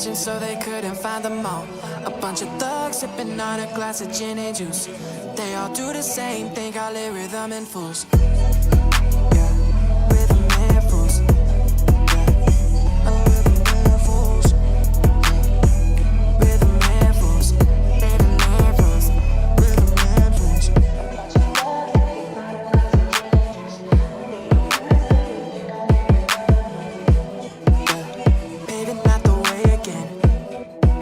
mansion so they couldn't find them all. A bunch of thugs sipping on a glass of gin and juice. They all do the same thing, call it rhythm and fools. Yeah, rhythm and fools. Yeah, oh, rhythm and fools. Rhythm and fools. Rhythm and fools. Rhythm and fools. Yeah, baby, not the way again.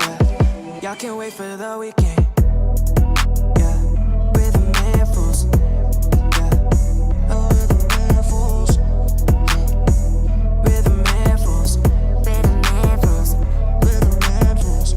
Yeah, y'all can't wait for the weekend. Yeah, rhythm and fools. Yeah, oh, rhythm and fools. Rhythm and fools. Rhythm and fools. Rhythm and fools.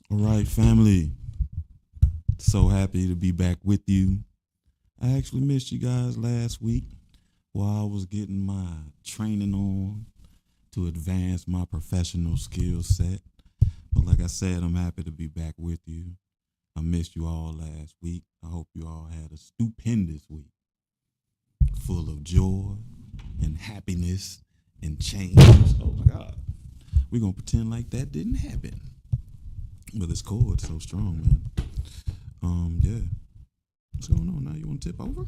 All right, family. So happy to be back with you. I actually missed you guys last week while I was getting my training on to advance my professional skill set. But like I said, I'm happy to be back with you. I missed you all last week. I hope you all had a stupendous week full of joy and happiness and change. Oh my God. We're going to pretend like that didn't happen. But this chord's so strong, man. Yeah. What's going on now? You want to tip over?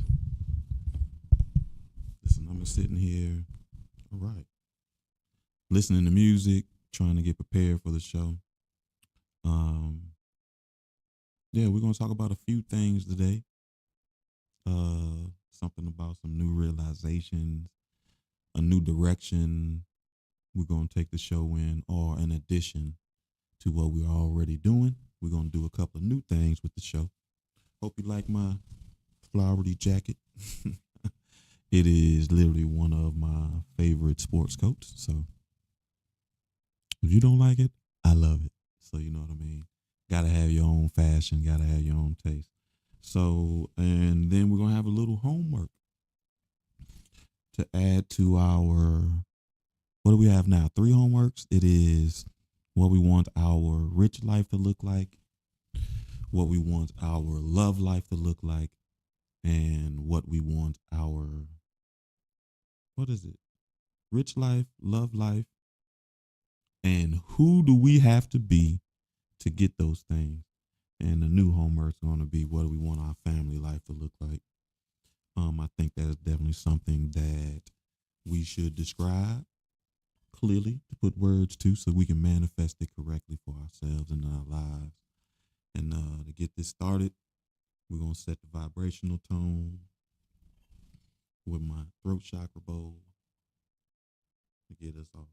Listen, I'm just sitting here. All right. Listening to music, trying to get prepared for the show. Yeah, we're going to talk about a few things today. Something about some new realizations, a new direction we're going to take the show in, or in addition to what we're already doing. We're going to do a couple of new things with the show. Hope you like my flowery jacket. It is literally one of my favorite sports coats. So if you don't like it, I love it. So you know what I mean? Gotta have your own fashion, gotta have your own taste. So, and then we're gonna have a little homework to add to our, what do we have now? Three homeworks. It is what we want our rich life to look like, what we want our love life to look like, and what we want our, what is it? Rich life, love life, and who do we have to be to get those things? And the new homework's going to be what do we want our family life to look like? I think that is definitely something that we should describe clearly to put words to so we can manifest it correctly for ourselves and our lives. And to get this started, we're going to set the vibrational tone with my throat chakra bowl to get us off.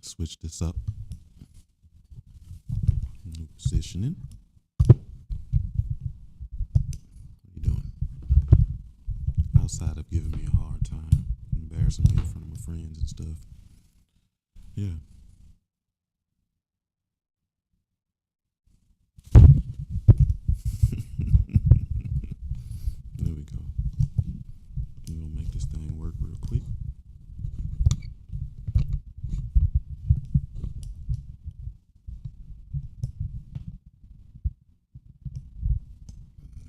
Switch this up. New positioning. What are you doing? Outside of giving me a hard time, embarrassing me in front of my friends and stuff. Yeah. There we go. We're gonna make this thing work real quick.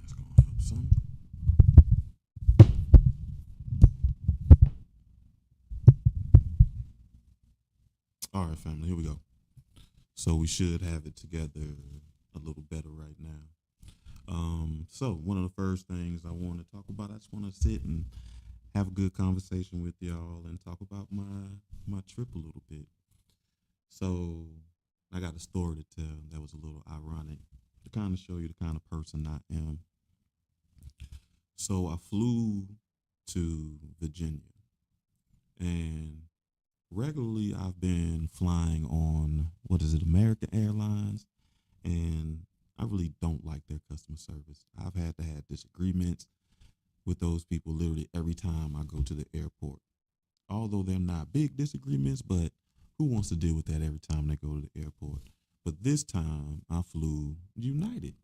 That's gonna help some. All right, family, here we go. So we should have it together a little better right now. So one of the first things I want to talk about, I just want to sit and have a good conversation with y'all and talk about my trip a little bit. So I got a story to tell that was a little ironic to kind of show you the kind of person I am. So I flew to Virginia, and regularly I've been flying on, what is it, American Airlines, and I really don't like their customer service. I've had to have disagreements with those people literally every time I go to the airport. Although they're not big disagreements, but who wants to deal with that every time they go to the airport? But this time I flew United,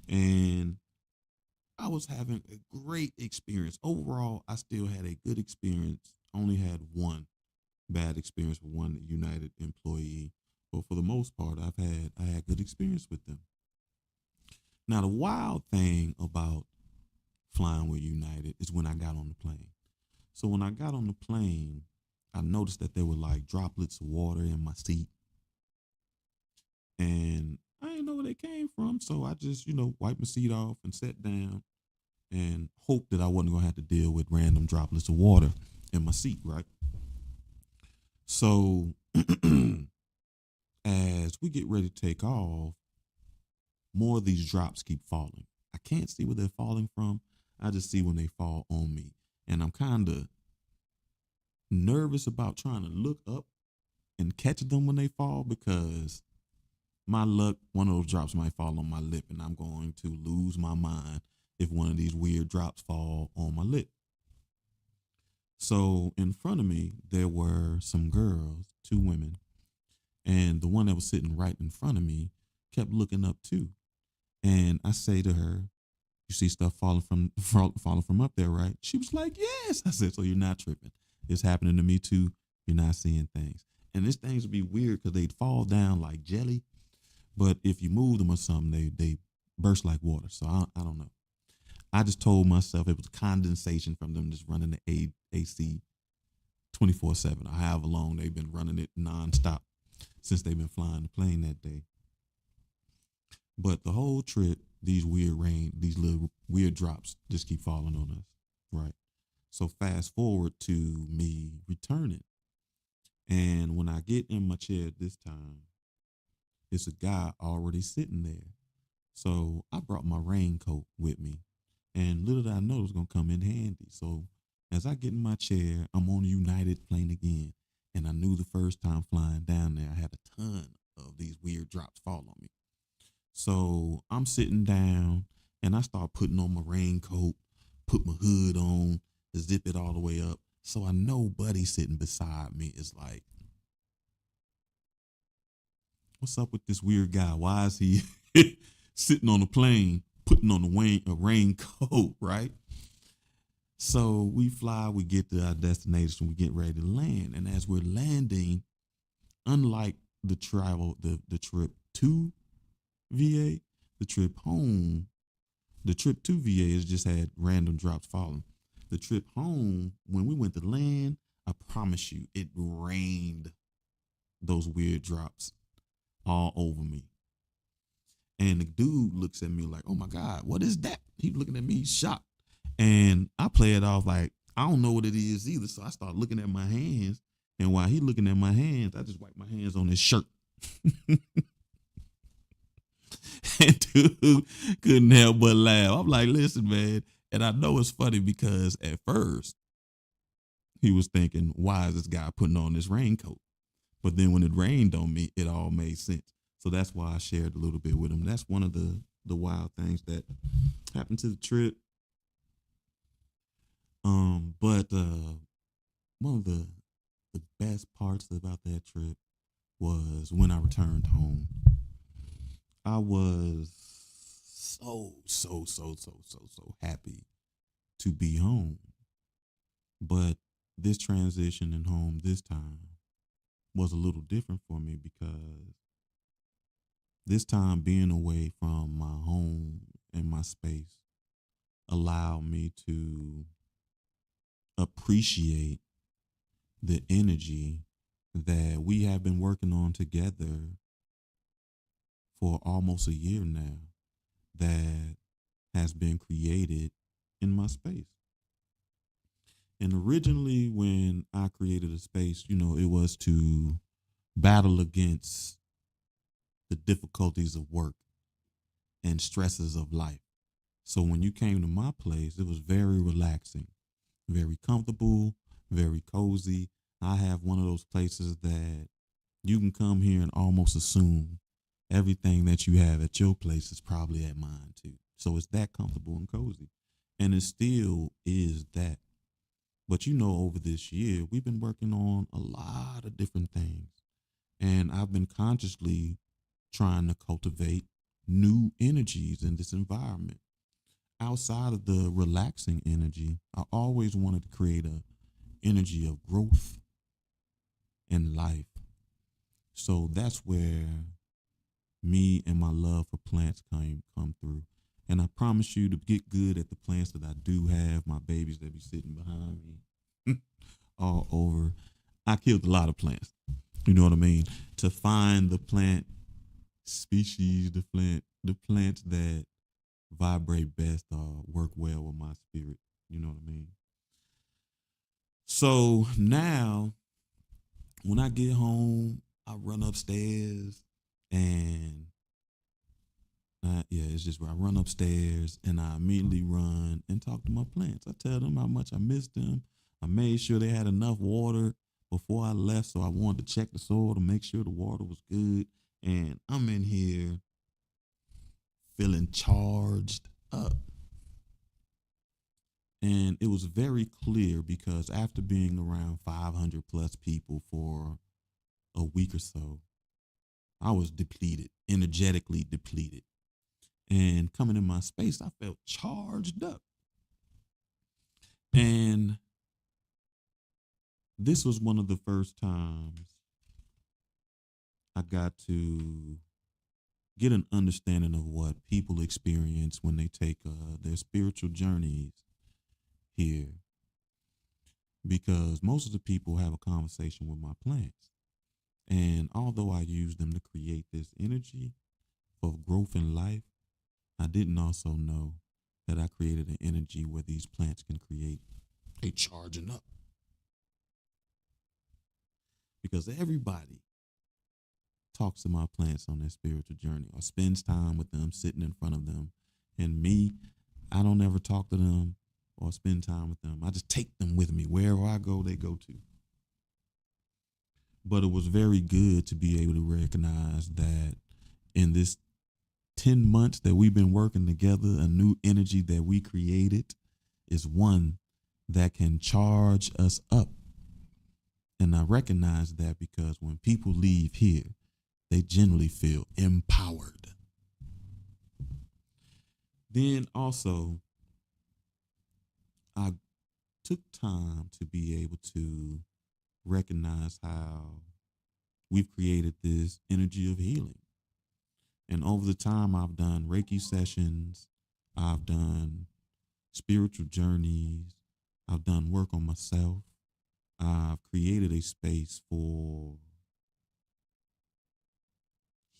and I was having a great experience. Overall, I still had a good experience. Only had one bad experience with one United employee, but for the most part, I had good experience with them. Now, the wild thing about flying with United is when I got on the plane. So when I got on the plane, I noticed that there were like droplets of water in my seat, and I didn't know where they came from. So I just, wiped my seat off and sat down and hoped that I wasn't gonna have to deal with random droplets of water in my seat, right? So as we get ready to take off, more of these drops keep falling. I can't see where they're falling from. I just see when they fall on me. And I'm kind of nervous about trying to look up and catch them when they fall because my luck, one of those drops might fall on my lip and I'm going to lose my mind if one of these weird drops fall on my lip. So in front of me, there were some girls, two women, and the one that was sitting right in front of me kept looking up too. And I say to her, "You see stuff falling from up there, right?" She was like, "Yes." I said, "So you're not tripping. It's happening to me too. You're not seeing things." And these things would be weird because they'd fall down like jelly, but if you move them or something, they burst like water. So I don't know. I just told myself it was condensation from them just running the AC 24/7, or however long they've been running it nonstop since they've been flying the plane that day. But the whole trip, these little weird drops just keep falling on us, right? So fast forward to me returning. And when I get in my chair this time, it's a guy already sitting there. So I brought my raincoat with me. And little did I know it was going to come in handy. So as I get in my chair, I'm on a United plane again. And I knew the first time flying down there, I had a ton of these weird drops fall on me. So I'm sitting down and I start putting on my raincoat, put my hood on, zip it all the way up. So I know Buddy sitting beside me is like, what's up with this weird guy? Why is he sitting on the plane, putting on a raincoat, right? So we fly, we get to our destination, we get ready to land. And as we're landing, unlike the trip to VA, the trip home, the trip to VA has just had random drops falling. The trip home, when we went to land, I promise you, it rained those weird drops all over me. And the dude looks at me like, oh my God, what is that? He's looking at me shocked. And I play it off like, I don't know what it is either. So I start looking at my hands. And while he looking at my hands, I just wipe my hands on his shirt. And dude couldn't help but laugh. I'm like, listen, man. And I know it's funny because at first he was thinking, why is this guy putting on this raincoat? But then when it rained on me, it all made sense. So that's why I shared a little bit with him. That's one of the wild things that happened to the trip. But one of the best parts about that trip was when I returned home. I was so happy to be home. But this transition in home this time was a little different for me because this time being away from my home and my space allowed me to appreciate the energy that we have been working on together for almost a year now that has been created in my space. And originally when I created a space, it was to battle against the difficulties of work and stresses of life. So when you came to my place, it was very relaxing, very comfortable, very cozy. I have one of those places that you can come here and almost assume everything that you have at your place is probably at mine too. So it's that comfortable and cozy. And it still is that. But over this year, we've been working on a lot of different things. And I've been consciously trying to cultivate new energies in this environment. Outside of the relaxing energy, I always wanted to create a energy of growth and life. So that's where me and my love for plants come through. And I promise you to get good at the plants that I do have, my babies that be sitting behind me all over. I killed a lot of plants. You know what I mean? To find the plant species, the plants that vibrate best or work well with my spirit. You know what I mean? So now when I get home, I run upstairs and it's just where I run upstairs and I immediately run and talk to my plants. I tell them how much I miss them. I made sure they had enough water before I left, so I wanted to check the soil to make sure the water was good. And I'm in here feeling charged up. And it was very clear because after being around 500 plus people for a week or so, I was depleted, energetically depleted. And coming in my space, I felt charged up. And this was one of the first times I got to get an understanding of what people experience when they take their spiritual journeys here. because most of the people have a conversation with my plants. And although I use them to create this energy for growth in life, I didn't also know that I created an energy where these plants can create a charging up. Because everybody talks to my plants on their spiritual journey or spends time with them, sitting in front of them. And me, I don't ever talk to them or spend time with them. I just take them with me. Wherever I go, they go to. But it was very good to be able to recognize that in this 10 months that we've been working together, a new energy that we created is one that can charge us up. And I recognize that because when people leave here, they generally feel empowered. Then also, I took time to be able to recognize how we've created this energy of healing. And over the time, I've done Reiki sessions, I've done spiritual journeys, I've done work on myself. I've created a space for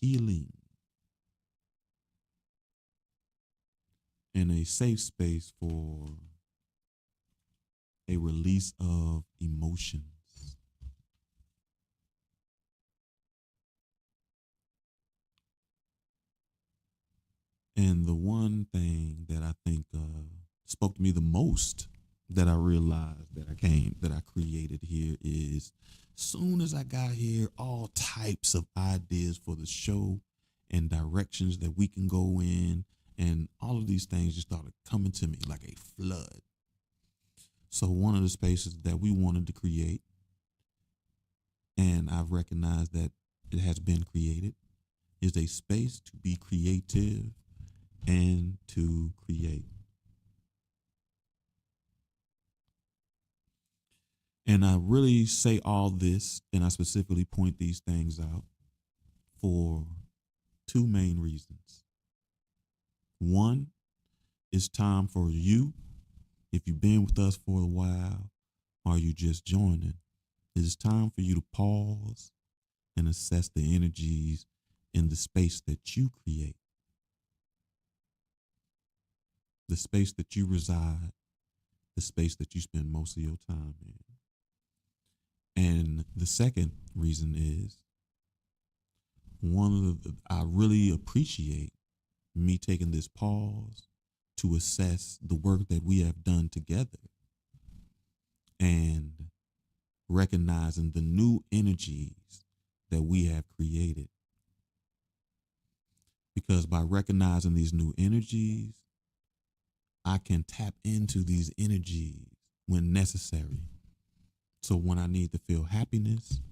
healing and a safe space for a release of emotions. And the one thing that I think spoke to me the most that I realized that I created here is soon as I got here, all types of ideas for the show and directions that we can go in, and all of these things just started coming to me like a flood. So one of the spaces that we wanted to create, and I've recognized that it has been created, is a space to be creative and to create. And I really say all this, and I specifically point these things out for two main reasons. One, it's time for you, if you've been with us for a while or you just joining, it is time for you to pause and assess the energies in the space that you create, the space that you reside, the space that you spend most of your time in. And the second reason is I really appreciate me taking this pause to assess the work that we have done together and recognizing the new energies that we have created. Because by recognizing these new energies, I can tap into these energies when necessary. So when I need to feel happiness,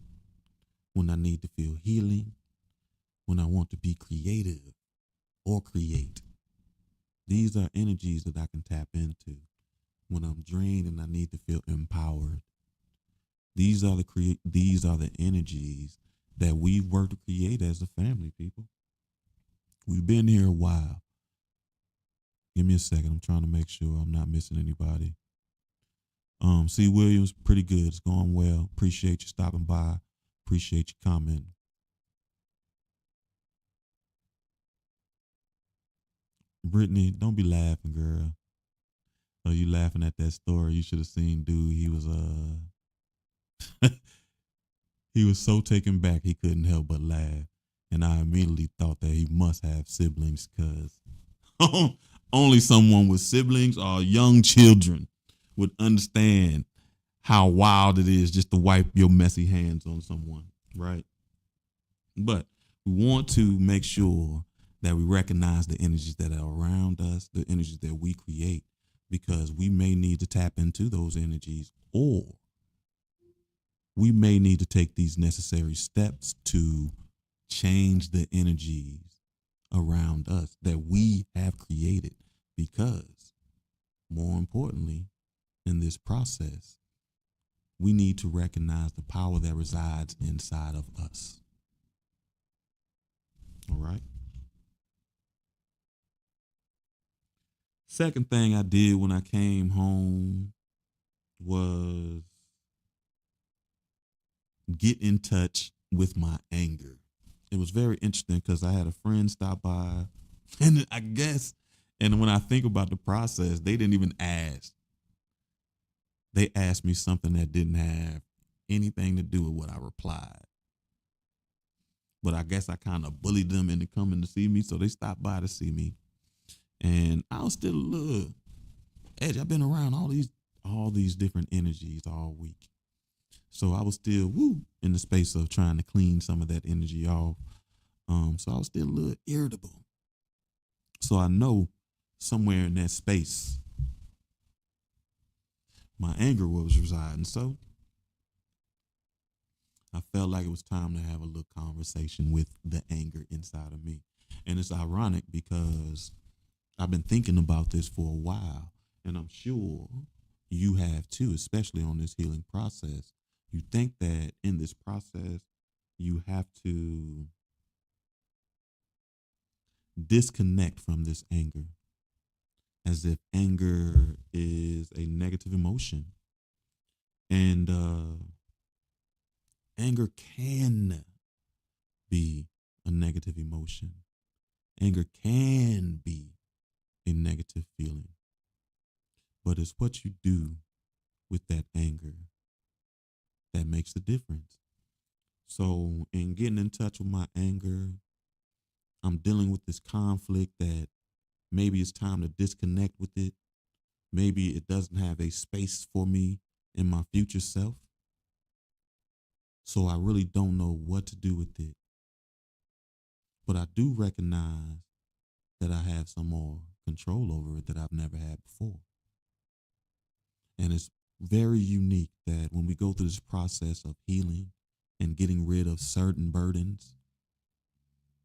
when I need to feel healing, when I want to be creative or create, these are energies that I can tap into. When I'm drained and I need to feel empowered, these are the energies that we've worked to create as a family, people. We've been here a while. Give me a second. I'm trying to make sure I'm not missing anybody. C. Williams, pretty good. It's going well. Appreciate you stopping by. Appreciate you commenting. Brittany, don't be laughing, girl. Oh, you laughing at that story? You should have seen dude. He was he was so taken back he couldn't help but laugh, and I immediately thought that he must have siblings because only someone with siblings or young children would understand how wild it is just to wipe your messy hands on someone, right? But we want to make sure that we recognize the energies that are around us, the energies that we create, because we may need to tap into those energies, or we may need to take these necessary steps to change the energies around us that we have created, because more importantly, in this process, we need to recognize the power that resides inside of us. All right. Second thing I did when I came home was get in touch with my anger. It was very interesting because I had a friend stop by, and I guess, and when I think about the process, they didn't even ask. They asked me something that didn't have anything to do with what I replied. But I guess I kind of bullied them into coming to see me, so they stopped by to see me. And I was still a little edgy. I've been around all these different energies all week. So I was still in the space of trying to clean some of that energy off. So I was still a little irritable. So I know somewhere in that space, my anger was residing. So I felt like it was time to have a little conversation with the anger inside of me. And it's ironic because I've been thinking about this for a while, and I'm sure you have too, especially on this healing process. You think that in this process, you have to disconnect from this anger, as if anger is a negative emotion. And anger can be a negative emotion. Anger can be a negative feeling. But it's what you do with that anger that makes the difference. So in getting in touch with my anger, I'm dealing with this conflict that maybe it's time to disconnect with it. Maybe it doesn't have a space for me in my future self. So I really don't know what to do with it. But I do recognize that I have some more control over it that I've never had before. And it's very unique that when we go through this process of healing and getting rid of certain burdens,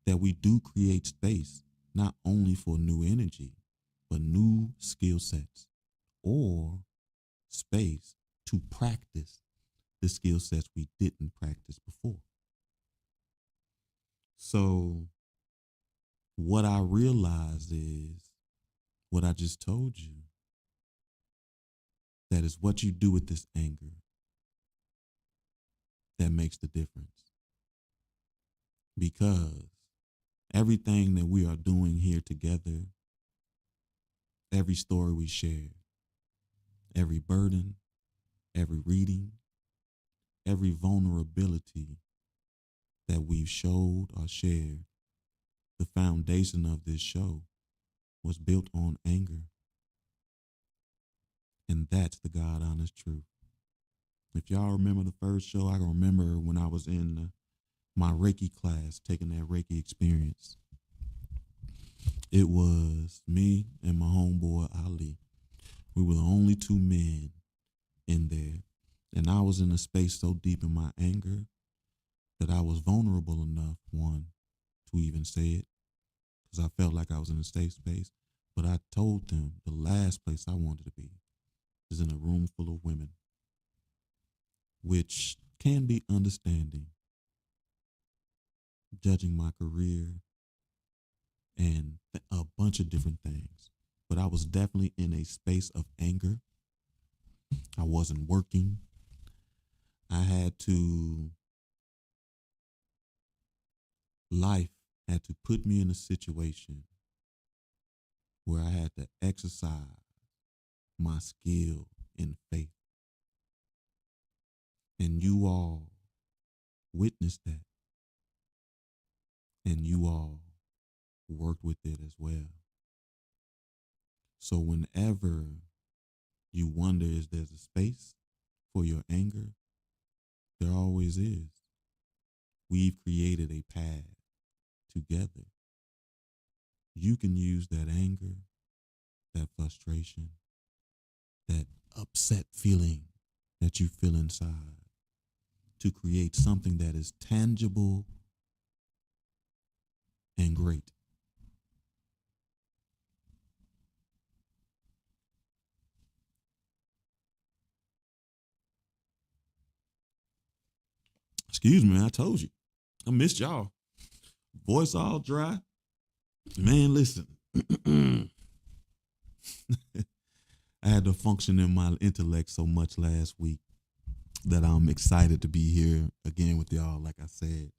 that we do create space, not only for new energy, but new skill sets or space to practice the skill sets we didn't practice before. So what I realize is what I just told you. That is what you do with this anger that makes the difference. Because everything that we are doing here together, every story we share, every burden, every reading, every vulnerability that we've showed or shared, the foundation of this show was built on anger. And that's the God honest truth. If y'all remember the first show, I can remember when I was in my Reiki class, taking that Reiki experience. It was me and my homeboy Ali. We were the only two men in there. And I was in a space so deep in my anger that I was vulnerable enough, one, to even say it, because I felt like I was in a safe space. But I told them the last place I wanted to be is in a room full of women, which can be understanding, judging my career and a bunch of different things. But I was definitely in a space of anger. I wasn't working. Life had to put me in a situation where I had to exercise my skill in faith. And you all witnessed that. And you all worked with it as well. So whenever you wonder if there's a space for your anger, there always is. We've created a path together. You can use that anger, that frustration, that upset feeling that you feel inside to create something that is tangible and great. Excuse me, I told you. I missed y'all. Voice all dry. Man, listen. I had to function in my intellect so much last week. that I'm excited to be here again with y'all, like I said,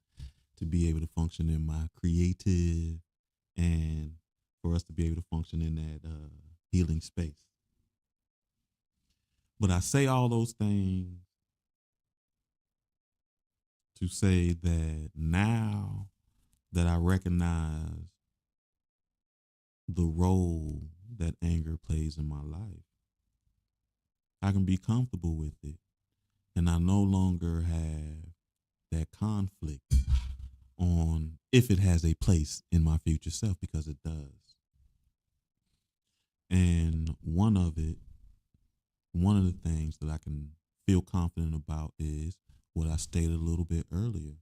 to be able to function in my creative and for us to be able to function in that healing space. But I say all those things to say that now that I recognize the role that anger plays in my life, I can be comfortable with it. And I no longer have that conflict on if it has a place in my future self, because it does. And one of the things that I can feel confident about is what I stated a little bit earlier.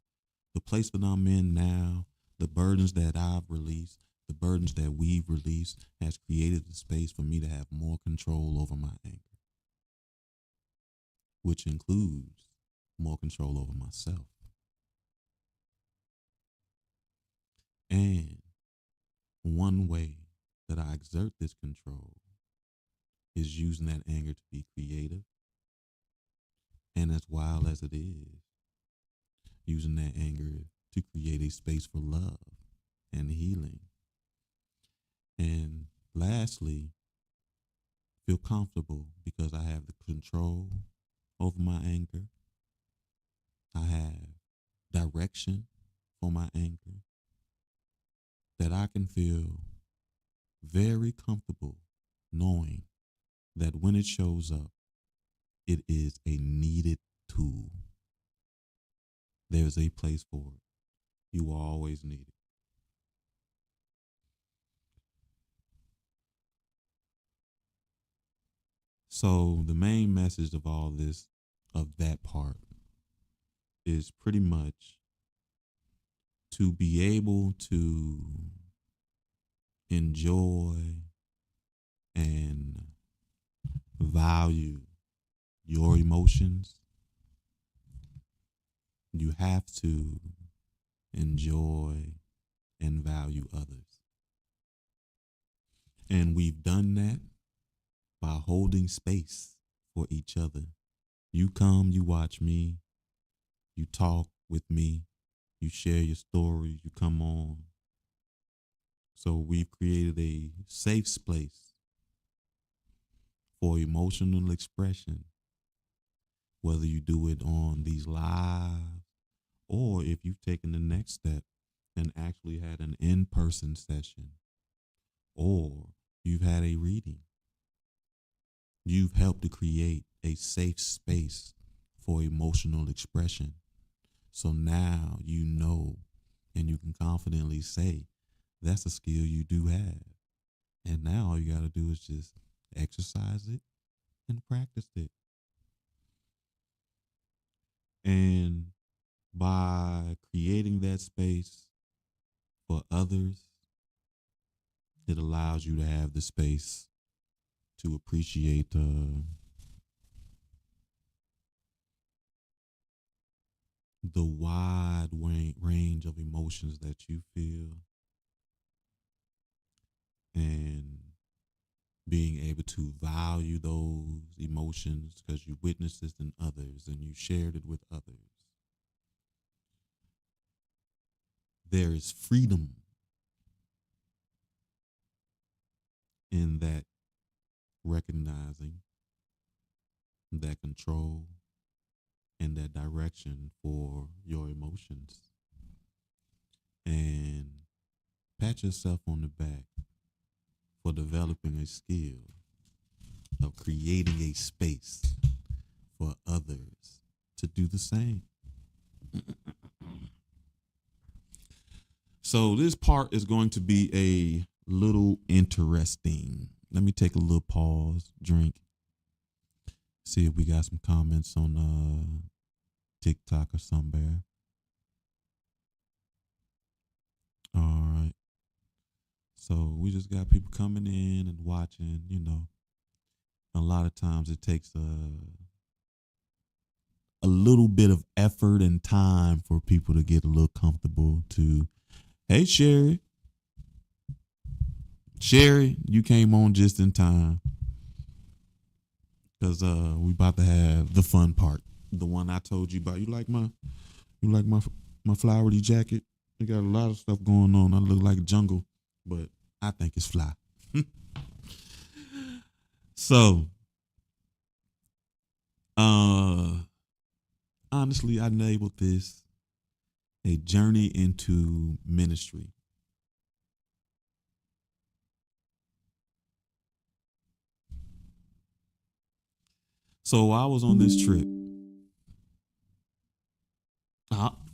The place that I'm in now, the burdens that I've released, the burdens that we've released has created the space for me to have more control over my anger, which includes more control over myself. And one way that I exert this control is using that anger to be creative. And as wild as it is, using that anger to create a space for love and healing. And lastly, feel comfortable because I have the control over my anger. I have direction for my anger, that I can feel very comfortable knowing that when it shows up, it is a needed tool. There's a place for it. You will always need it. So the main message of all this, of that part, is pretty much to be able to enjoy and value your emotions. You have to enjoy and value others. And we've done that by holding space for each other. You come, you watch me, you talk with me, you share your stories, you come on. So we've created a safe space for emotional expression, whether you do it on these live or if you've taken the next step and actually had an in-person session, or you've had a reading. You've helped to create a safe space for emotional expression. So now you know, and you can confidently say, that's a skill you do have. And now all you got to do is just exercise it and practice it. And by creating that space for others, it allows you to have the space to appreciate the wide range of emotions that you feel, and being able to value those emotions because you witnessed it in others and you shared it with others. There is freedom in that recognizing that control and that direction for your emotions. And pat yourself on the back for developing a skill of creating a space for others to do the same. So this part is going to be a little interesting. Let me take a little pause, drink, see if we got some comments on TikTok or somewhere. All right. So we just got people coming in and watching, you know. A lot of times it takes a little bit of effort and time for people to get a little comfortable to, hey, Sherry. Sherry, you came on just in time because we about to have the fun part. the one I told you about. You like my flowery jacket? It got a lot of stuff going on. I look like jungle, but I think it's fly. So, honestly, I labeled this a journey into ministry. So I was on this trip.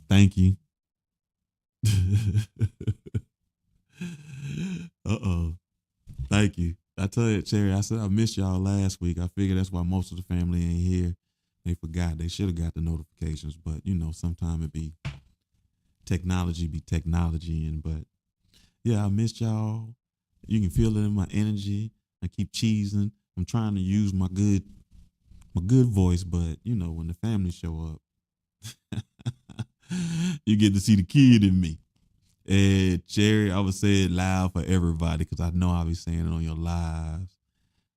Thank you. Uh-oh. Thank you. I tell you, Cherry, I said I missed y'all last week. I figured that's why most of the family ain't here. They forgot. They should have got the notifications, but sometimes it be technology but yeah, I missed y'all. You can feel it in my energy. I keep cheesing. I'm trying to use my good voice, but when the family show up, you get to see the kid in me. And Cherry, I would say it loud for everybody because I know I'll be saying it on your lives.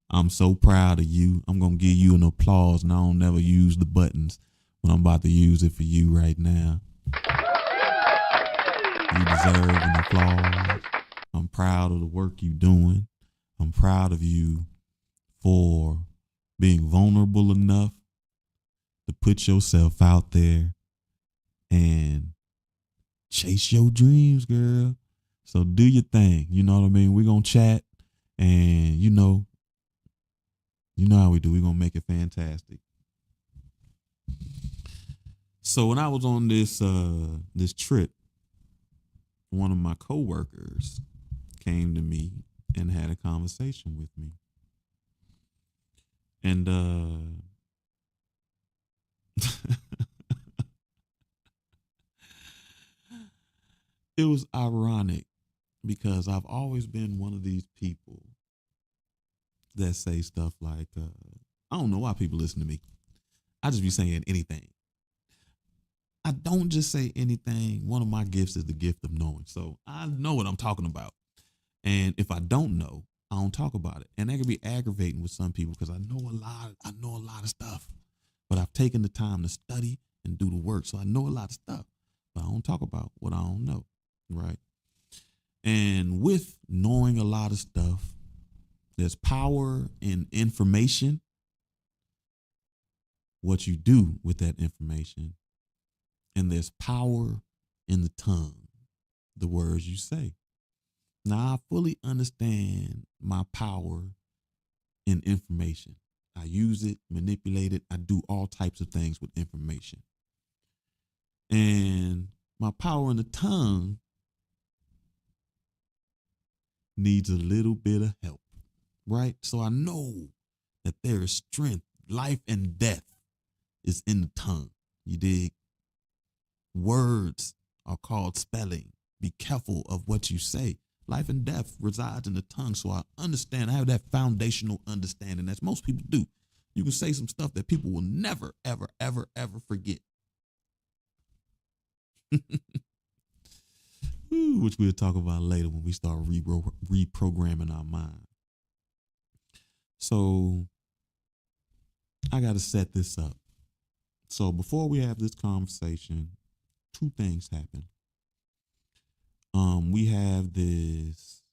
I'm so proud of you. I'm going to give you an applause, and I don't never use the buttons when I'm about to use it for you right now. You deserve an applause. I'm proud of the work you're doing. I'm proud of you for being vulnerable enough to put yourself out there and chase your dreams, girl. So do your thing. You know what I mean? We're going to chat, and you know how we do. We're going to make it fantastic. So when I was on this trip, one of my coworkers came to me and had a conversation with me. And it was ironic because I've always been one of these people that say stuff like, I don't know why people listen to me. I just be saying anything. I don't just say anything. One of my gifts is the gift of knowing. So I know what I'm talking about. And if I don't know, I don't talk about it. And that can be aggravating with some people because I know a lot of stuff. But I've taken the time to study and do the work. So I know a lot of stuff. But I don't talk about what I don't know. Right. And with knowing a lot of stuff, there's power in information. What you do with that information. And there's power in the tongue, the words you say. Now, I fully understand my power in information. I use it, manipulate it. I do all types of things with information. And my power in the tongue needs a little bit of help, right? So I know that there is strength. Life and death is in the tongue. You dig? Words are called spelling. Be careful of what you say. Life and death resides in the tongue. So I understand. I have that foundational understanding, as most people do. You can say some stuff that people will never, ever, ever, ever forget. Which we'll talk about later when we start reprogramming our mind. So I got to set this up. So before we have this conversation, two things happen. We have this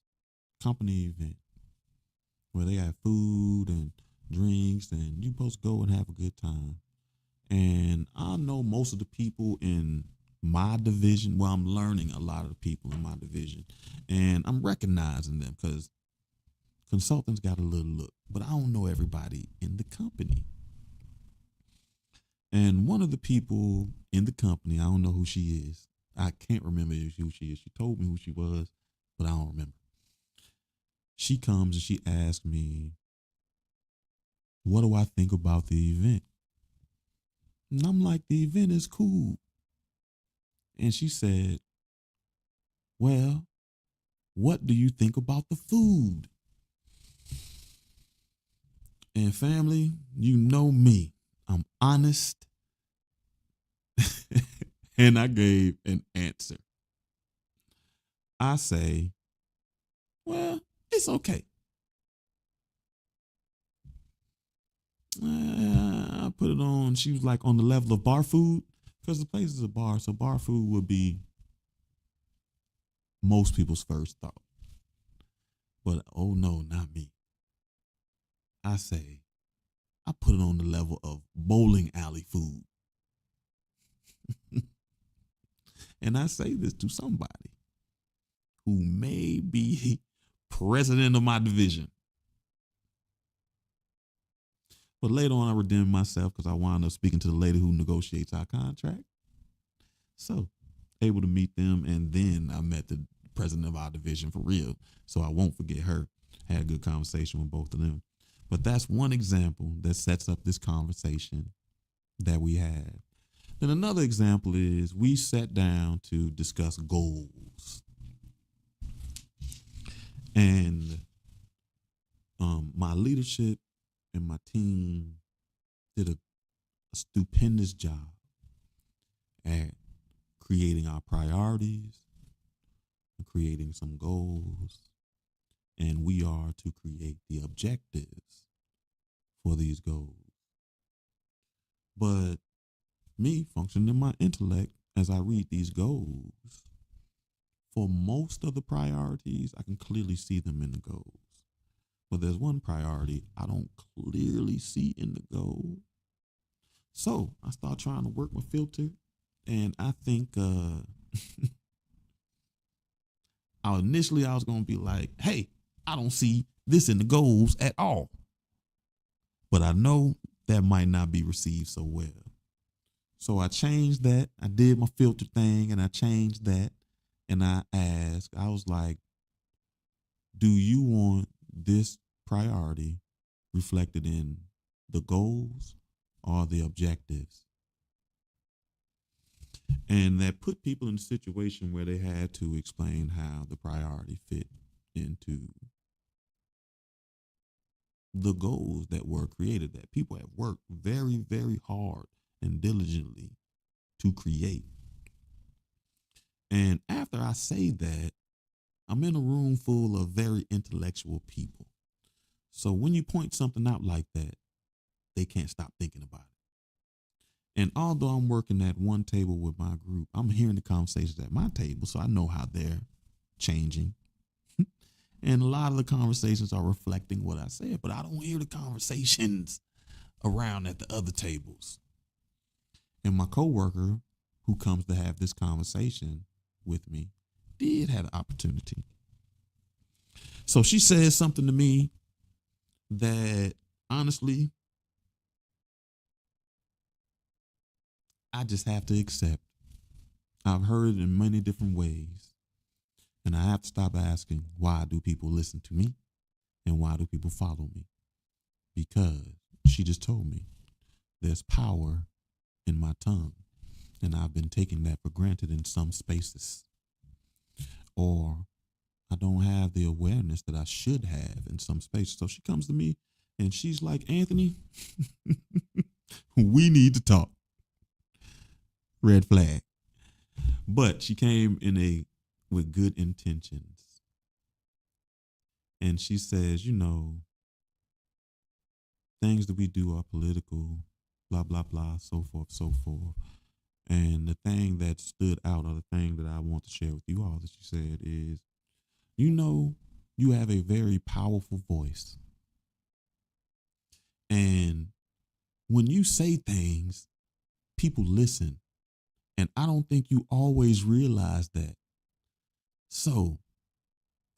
company event where they have food and drinks, and you're supposed to go and have a good time. And I know most of the people in my division. Well, I'm learning a lot of the people in my division, and I'm recognizing them because consultants got a little look, but I don't know everybody in the company. And one of the people in the company, I don't know who she is. I can't remember who she is. She told me who she was, but I don't remember. She comes and she asks me, what do I think about the event? And I'm like, the event is cool. And she said, well, what do you think about the food? And family, you know me. I'm honest. And I gave an answer. I say, well, it's okay. I put it on, she was like on the level of bar food, because the place is a bar, so bar food would be most people's first thought. But oh no, not me. I say, I put it on the level of bowling alley food. And I say this to somebody who may be president of my division. But later on, I redeemed myself because I wound up speaking to the lady who negotiates our contract. So, able to meet them, and then I met the president of our division for real. So I won't forget her. Had a good conversation with both of them. But that's one example that sets up this conversation that we had. Then another example is we sat down to discuss goals. And my leadership and my team did a stupendous job at creating our priorities and creating some goals. And we are to create the objectives for these goals. But me functioning in my intellect as I read these goals, for most of the priorities, I can clearly see them in the goals. But there's one priority I don't clearly see in the goal. So I start trying to work my filter, and I think initially I was going to be like, hey, I don't see this in the goals at all. But I know that might not be received so well. So I changed that. I did my filter thing, and I changed that. And I asked, I was like, do you want this priority reflected in the goals or the objectives? And that put people in a situation where they had to explain how the priority fit into the goals that were created, that people have worked very, very hard and diligently to create. And after I say that, I'm in a room full of very intellectual people. So when you point something out like that, they can't stop thinking about it. And although I'm working at one table with my group, I'm hearing the conversations at my table, so I know how they're changing. And a lot of the conversations are reflecting what I said, but I don't hear the conversations around at the other tables. And my coworker, who comes to have this conversation with me, did have an opportunity. So she says something to me that honestly, I just have to accept. I've heard it in many different ways. And I have to stop asking, why do people listen to me? And why do people follow me? Because she just told me there's power in my tongue. And I've been taking that for granted in some spaces. Or I don't have the awareness that I should have in some spaces. So she comes to me and she's like, Anthony, we need to talk. Red flag. But she came with good intentions. And she says, things that we do are political, blah, blah, blah, so forth, so forth. And the thing that stood out, or the thing that I want to share with you all that she said is, you have a very powerful voice. And when you say things, people listen. And I don't think you always realize that. So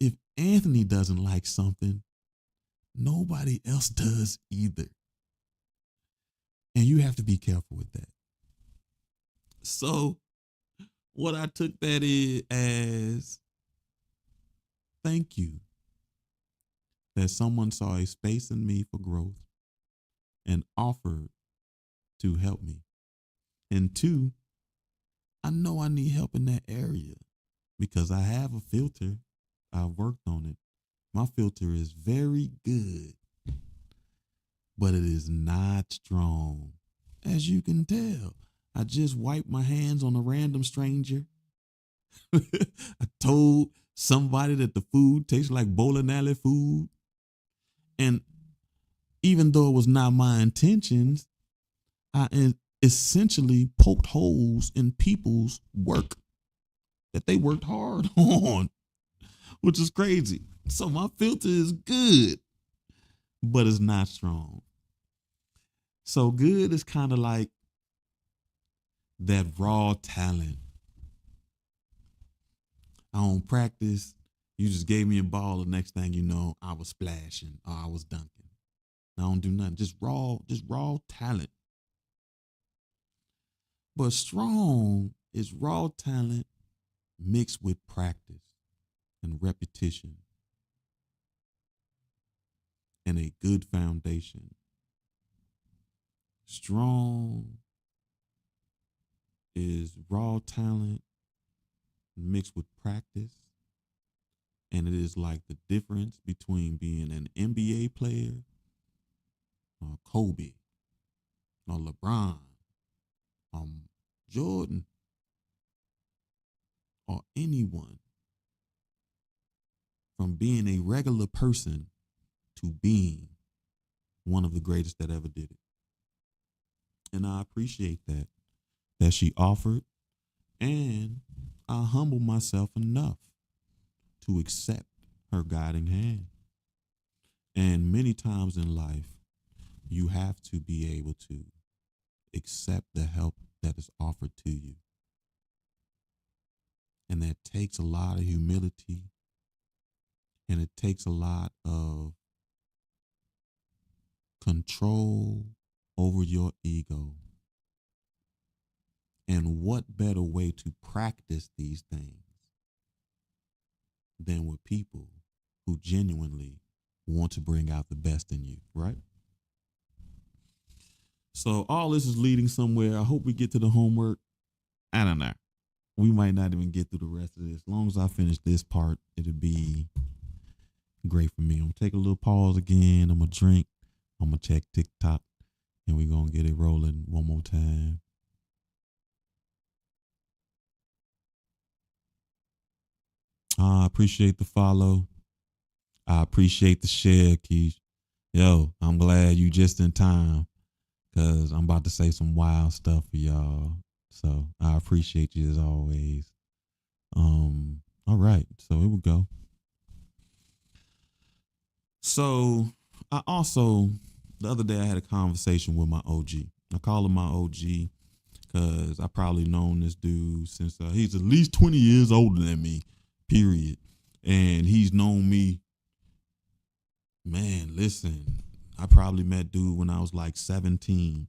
if Anthony doesn't like something, nobody else does either. And you have to be careful with that. So what I took that as, thank you that someone saw a space in me for growth and offered to help me. And two, I know I need help in that area because I have a filter. I've worked on it. My filter is very good, but it is not strong. As you can tell, I just wiped my hands on a random stranger. I told somebody that the food tastes like bowling alley food. And even though it was not my intentions, I essentially poked holes in people's work that they worked hard on, which is crazy. So my filter is good, but it's not strong. So good is kind of like that raw talent. I don't practice. You just gave me a ball. The next thing you know, I was splashing or I was dunking. I don't do nothing. Just raw talent. But strong is raw talent mixed with practice and repetition and a good foundation. Strong is raw talent mixed with practice. And it is like the difference between being an NBA player or Kobe or LeBron, Jordan, or anyone, from being a regular person to being one of the greatest that ever did it. And I appreciate that she offered, and I humble myself enough to accept her guiding hand. And many times in life, you have to be able to accept the help that is offered to you. And that takes a lot of humility, and it takes a lot of control over your ego. And what better way to practice these things than with people who genuinely want to bring out the best in you, right? So all this is leading somewhere. I hope we get to the homework. I don't know. We might not even get through the rest of this. As long as I finish this part, it'll be great for me. I'm gonna take a little pause again. I'm gonna drink. I'm gonna check TikTok, and we're gonna get it rolling one more time. I appreciate the follow. I appreciate the share, Keish. Yo, I'm glad you just in time, because I'm about to say some wild stuff for y'all. So I appreciate you as always. All right, so here we go. So I also, the other day I had a conversation with my OG. I call him my OG because I probably known this dude since he's at least 20 years older than me, period. And he's known me, man, listen, I probably met dude when I was like 17.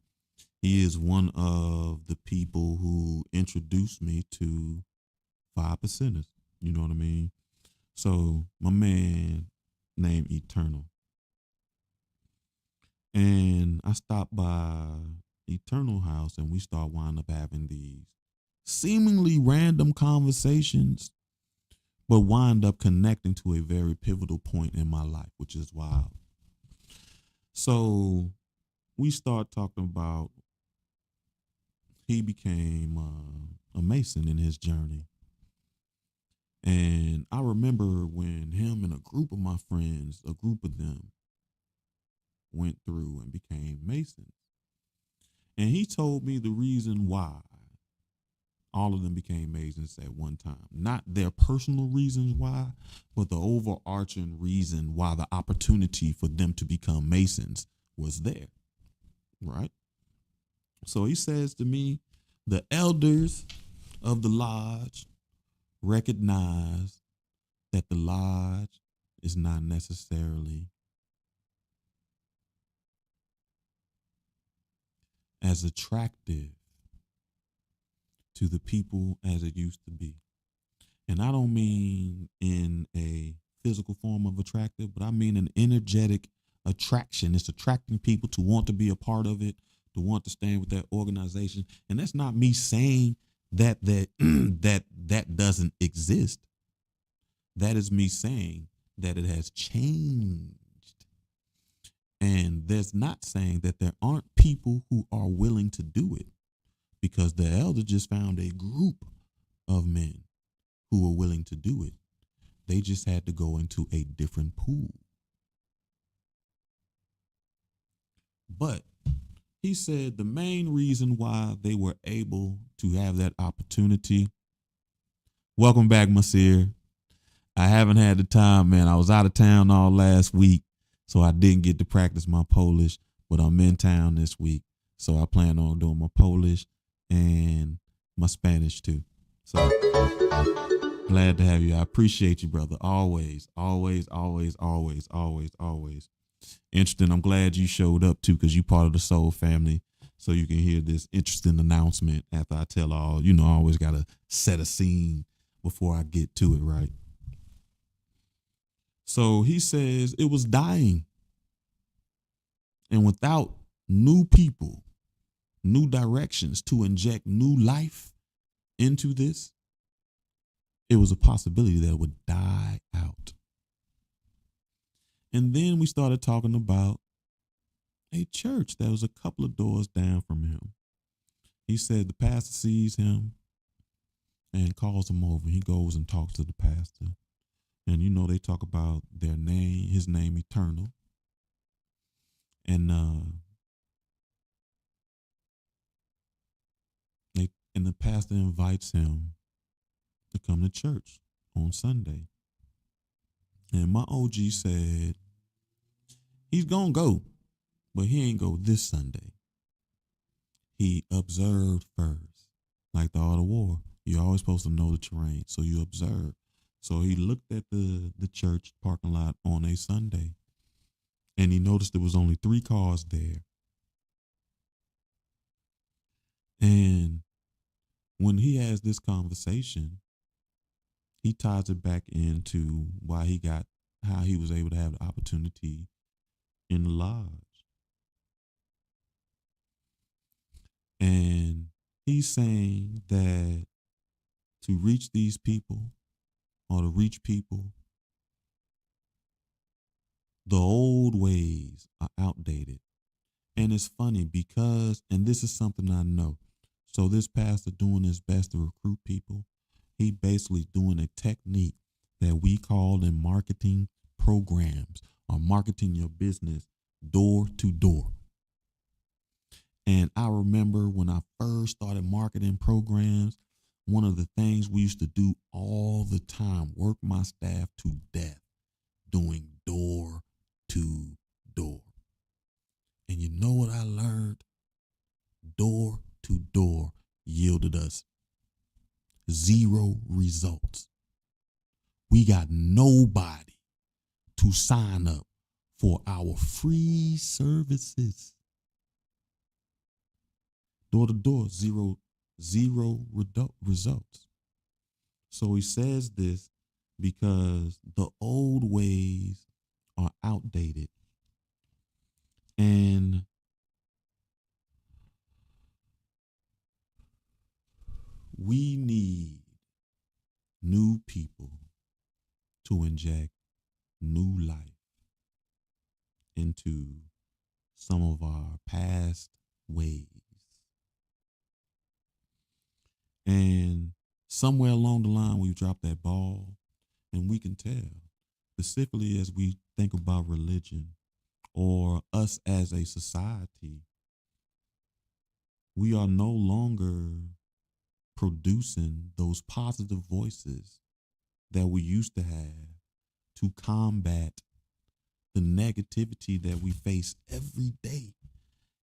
He is one of the people who introduced me to 5%ers. You know what I mean? So my man named Eternal. And I stopped by Eternal House and we start wind up having these seemingly random conversations, but wind up connecting to a very pivotal point in my life, which is wild. So we start talking about he became a Mason in his journey. And I remember when him and a group of my friends, a group of them, went through and became Masons. And he told me the reason why all of them became Masons at one time. Not their personal reasons why, but the overarching reason why the opportunity for them to become Masons was there, right? So he says to me, the elders of the lodge recognize that the lodge is not necessarily as attractive to the people as it used to be. And I don't mean in a physical form of attractive, but I mean an energetic attraction. It's attracting people to want to be a part of it, to want to stand with that organization. And that's not me saying that that doesn't exist. That is me saying that it has changed. And that's not saying that there aren't people who are willing to do it, because the elder just found a group of men who were willing to do it. They just had to go into a different pool. But he said the main reason why they were able to have that opportunity. Welcome back, Masir. I haven't had the time, man. I was out of town all last week, so I didn't get to practice my Polish, but I'm in town this week. So I plan on doing my Polish and my Spanish too. So glad to have you. I appreciate you, brother. Always, always, always, always, always, always. Interesting. I'm glad you showed up too, because you part of the Soul family. So you can hear this interesting announcement after I tell all, I always got to set a scene before I get to it, right? So he says it was dying. And without new people, new directions to inject new life into this, it was a possibility that it would die out. And then we started talking about a church that was a couple of doors down from him. He said the pastor sees him and calls him over. He goes and talks to the pastor. And they talk about their name, his name Eternal. And the pastor invites him to come to church on Sunday. And my OG said he's gonna go, but he ain't go this Sunday. He observed first, like the art of war. You're always supposed to know the terrain, so you observe. So he looked at the church parking lot on a Sunday, and he noticed there was only 3 cars there. And when he has this conversation, he ties it back into how he was able to have the opportunity in the lodge. And he's saying that to reach these people, or to reach people, the old ways are outdated. And it's funny because, and this is something I know, so this pastor doing his best to recruit people, he basically doing a technique that we call in marketing programs, or marketing your business door to door. And I remember when I first started marketing programs, one of the things we used to do all the time, work my staff to death, doing door to door. And you know what I learned? Door to door yielded us 0 results. We got nobody to sign up for our free services. Door to door, zero results. So he says this because the old ways are outdated. And we need new people to inject new life into some of our past ways. And somewhere along the line, we've dropped that ball, and we can tell, specifically as we think about religion or us as a society, we are no longer producing those positive voices that we used to have to combat the negativity that we face every day.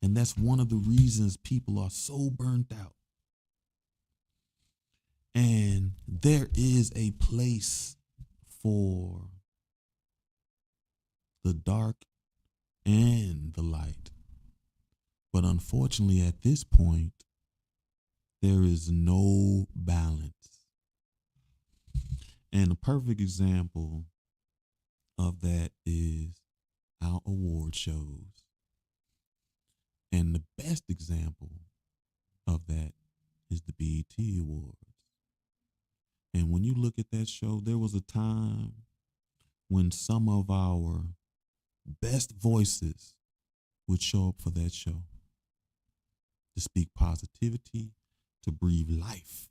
And that's one of the reasons people are so burnt out. And there is a place for the dark and the light. But unfortunately, at this point, there is no balance. And a perfect example of that is our award shows. And the best example of that is the BET Awards. And when you look at that show, there was a time when some of our best voices would show up for that show to speak positivity, to breathe life,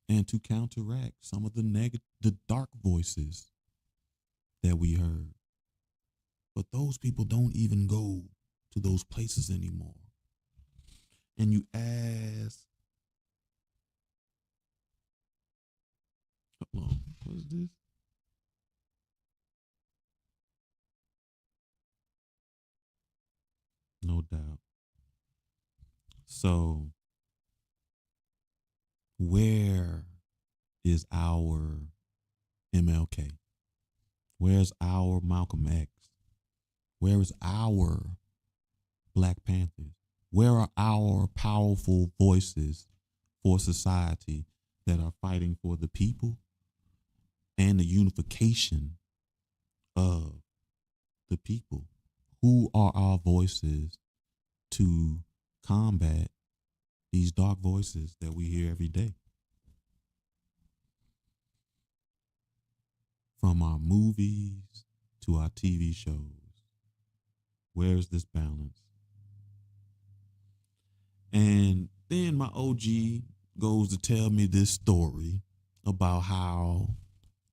and to counteract some of the dark voices that we heard. But those people don't even go to those places anymore. And you ask, hold on, what is this? No doubt. So, where is our MLK? Where's our Malcolm X? Where is our Black Panthers? Where are our powerful voices for society that are fighting for the people and the unification of the people? Who are our voices to combat these dark voices that we hear every day? From our movies to our TV shows, where's this balance? And then my OG goes to tell me this story about how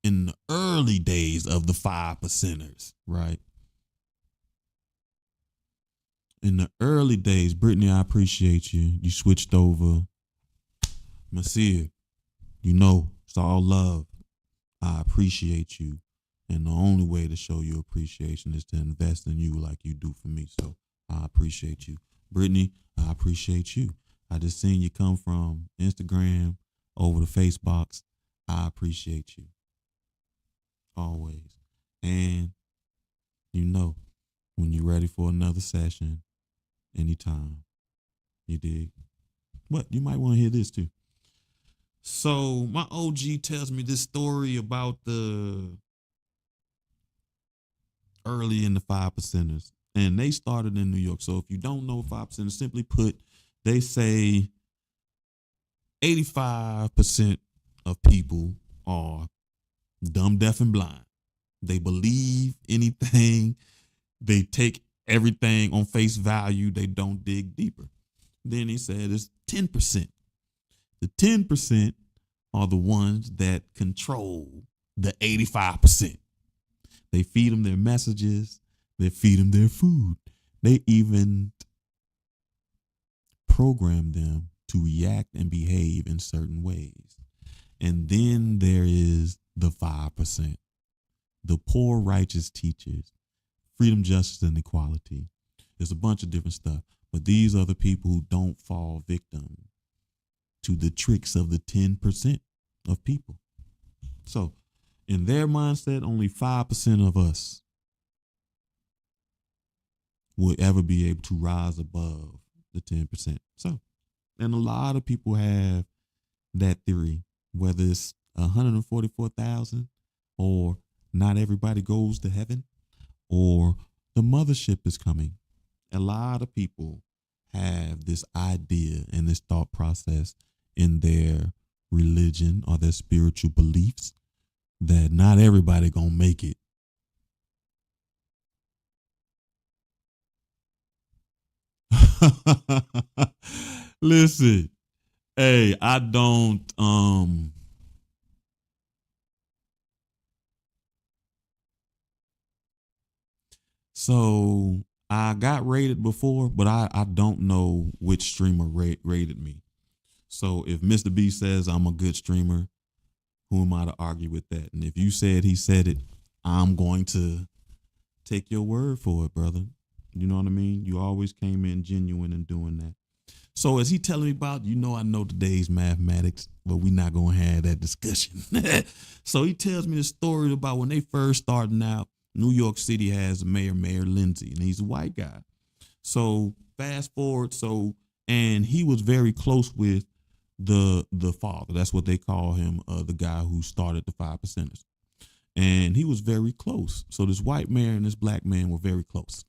in the early days of the 5%ers, right? In the early days, Brittany, I appreciate you. You switched over. Masir, you know, it's all love. I appreciate you. And the only way to show you appreciation is to invest in you like you do for me. So I appreciate you. Brittany, I appreciate you. I just seen you come from Instagram over to Facebox. I appreciate you. Always. And you know, when you're ready for another session, anytime. You dig? But you might want to hear this too. So my OG tells me this story about the early in the 5%ers. And they started in New York. So if you don't know 5%ers, simply put, they say 85% of people are dumb, deaf, and blind. They believe anything. They take everything on face value. They don't dig deeper. Then he said it's 10%. The 10% are the ones that control the 85%. They feed them their messages. They feed them their food. They even program them to react and behave in certain ways. And then there is the 5%, the poor righteous teachers, freedom, justice, and equality. There's a bunch of different stuff, but these are the people who don't fall victim to the tricks of the 10% of people. So in their mindset, only 5% of us will ever be able to rise above the 10%. So, and a lot of people have that theory, whether it's 144,000 or not everybody goes to heaven or the mothership is coming. A lot of people have this idea and this thought process in their religion or their spiritual beliefs that not everybody gonna make it. Listen, hey, I don't so I got rated before, but I don't know which streamer rated me. So if Mr. B says I'm a good streamer, who am I to argue with that? And if you said he said it, I'm going to take your word for it, brother. You know what I mean? You always came in genuine in doing that. So as he telling me about, I know today's mathematics, but we're not going to have that discussion. So he tells me the story about when they first starting out, New York City has a mayor, Mayor Lindsay, and he's a white guy. So fast forward, and he was very close with the father. That's what they call him, the guy who started the 5%ers. And he was very close. So this white mayor and this black man were very close.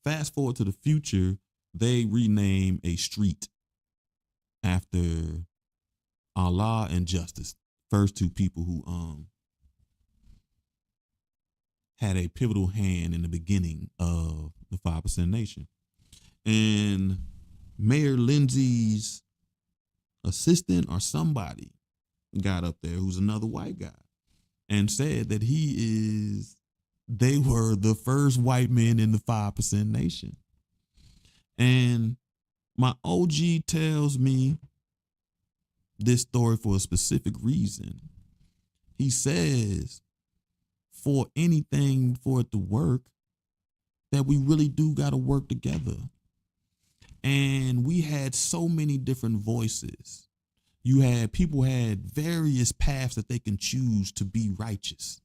Fast forward to the future, they rename a street after Allah and Justice, first two people who had a pivotal hand in the beginning of the 5% Nation. And Mayor Lindsay's assistant or somebody got up there who's another white guy and said that he is they were the first white men in the 5% nation. And my OG tells me this story for a specific reason. He says, for anything for it to work, that we really do got to work together. And we had so many different voices. People had various paths that they can choose to be righteous.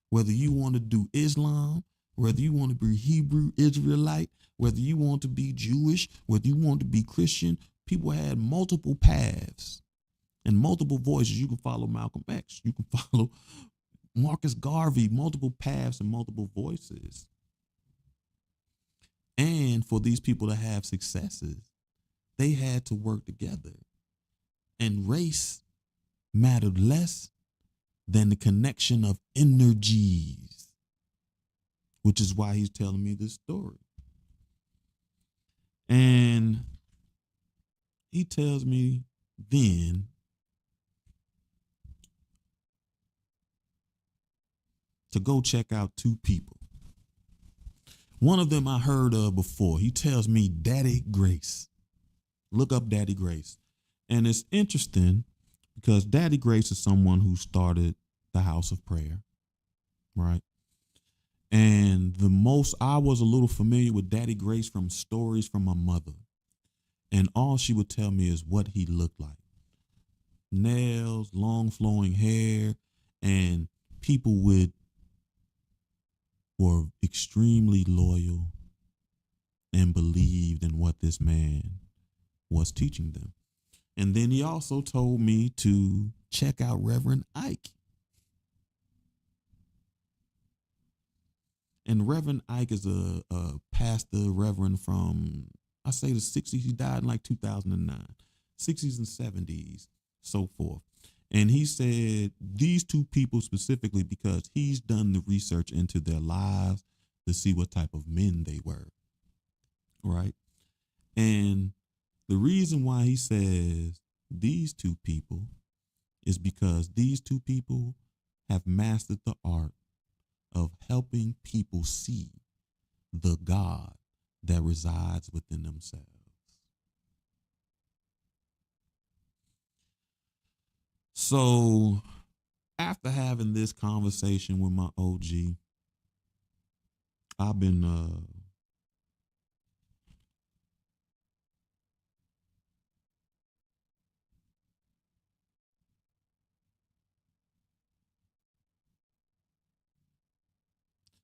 Whether you want to do Islam, whether you want to be Hebrew Israelite, whether you want to be Jewish, whether you want to be Christian, people had multiple paths and multiple voices. You can follow Malcolm X. You can follow Marcus Garvey, multiple paths and multiple voices. And for these people to have successes, they had to work together. And race mattered less than the connection of energies, which is why he's telling me this story. And he tells me then to go check out two people. One of them I heard of before. He tells me Daddy Grace. Look up Daddy Grace. And it's interesting because Daddy Grace is someone who started the House of Prayer, right? And I was a little familiar with Daddy Grace from stories from my mother. And all she would tell me is what he looked like. Nails, long flowing hair, and people were extremely loyal and believed in what this man was teaching them. And then he also told me to check out Reverend Ike. And Reverend Ike is a pastor, reverend from, I say the 60s. He died in like 2009, 60s and 70s, so forth. And he said these two people specifically because he's done the research into their lives to see what type of men they were, right? And the reason why he says these two people is because these two people have mastered the art of helping people see the God that resides within themselves. So after having this conversation with my OG, I've been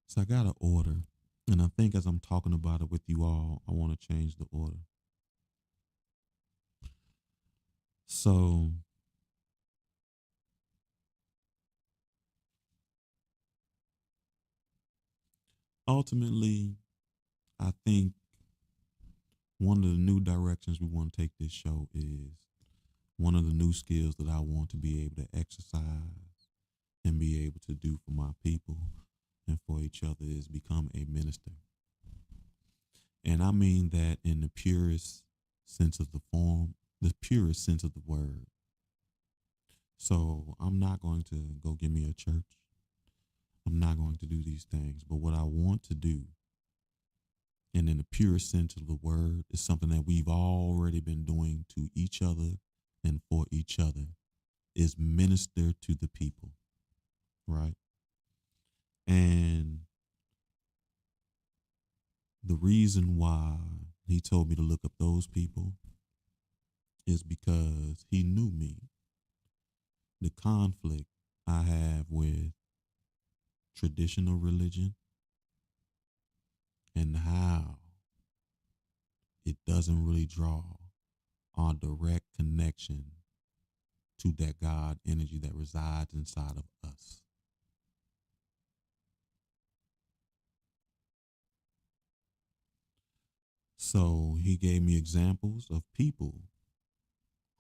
so I got an order, and I think as I'm talking about it with you all, I want to change the order. So ultimately, I think one of the new directions we want to take this show is one of the new skills that I want to be able to exercise and be able to do for my people and for each other is become a minister. And I mean that in the purest sense of the form, the purest sense of the word. So I'm not going to go give me a church. I'm not going to do these things. But what I want to do, and in the purest sense of the word, is something that we've already been doing to each other and for each other, is minister to the people, right? And the reason why he told me to look up those people is because he knew me. The conflict I have with traditional religion and how it doesn't really draw our direct connection to that God energy that resides inside of us. So he gave me examples of people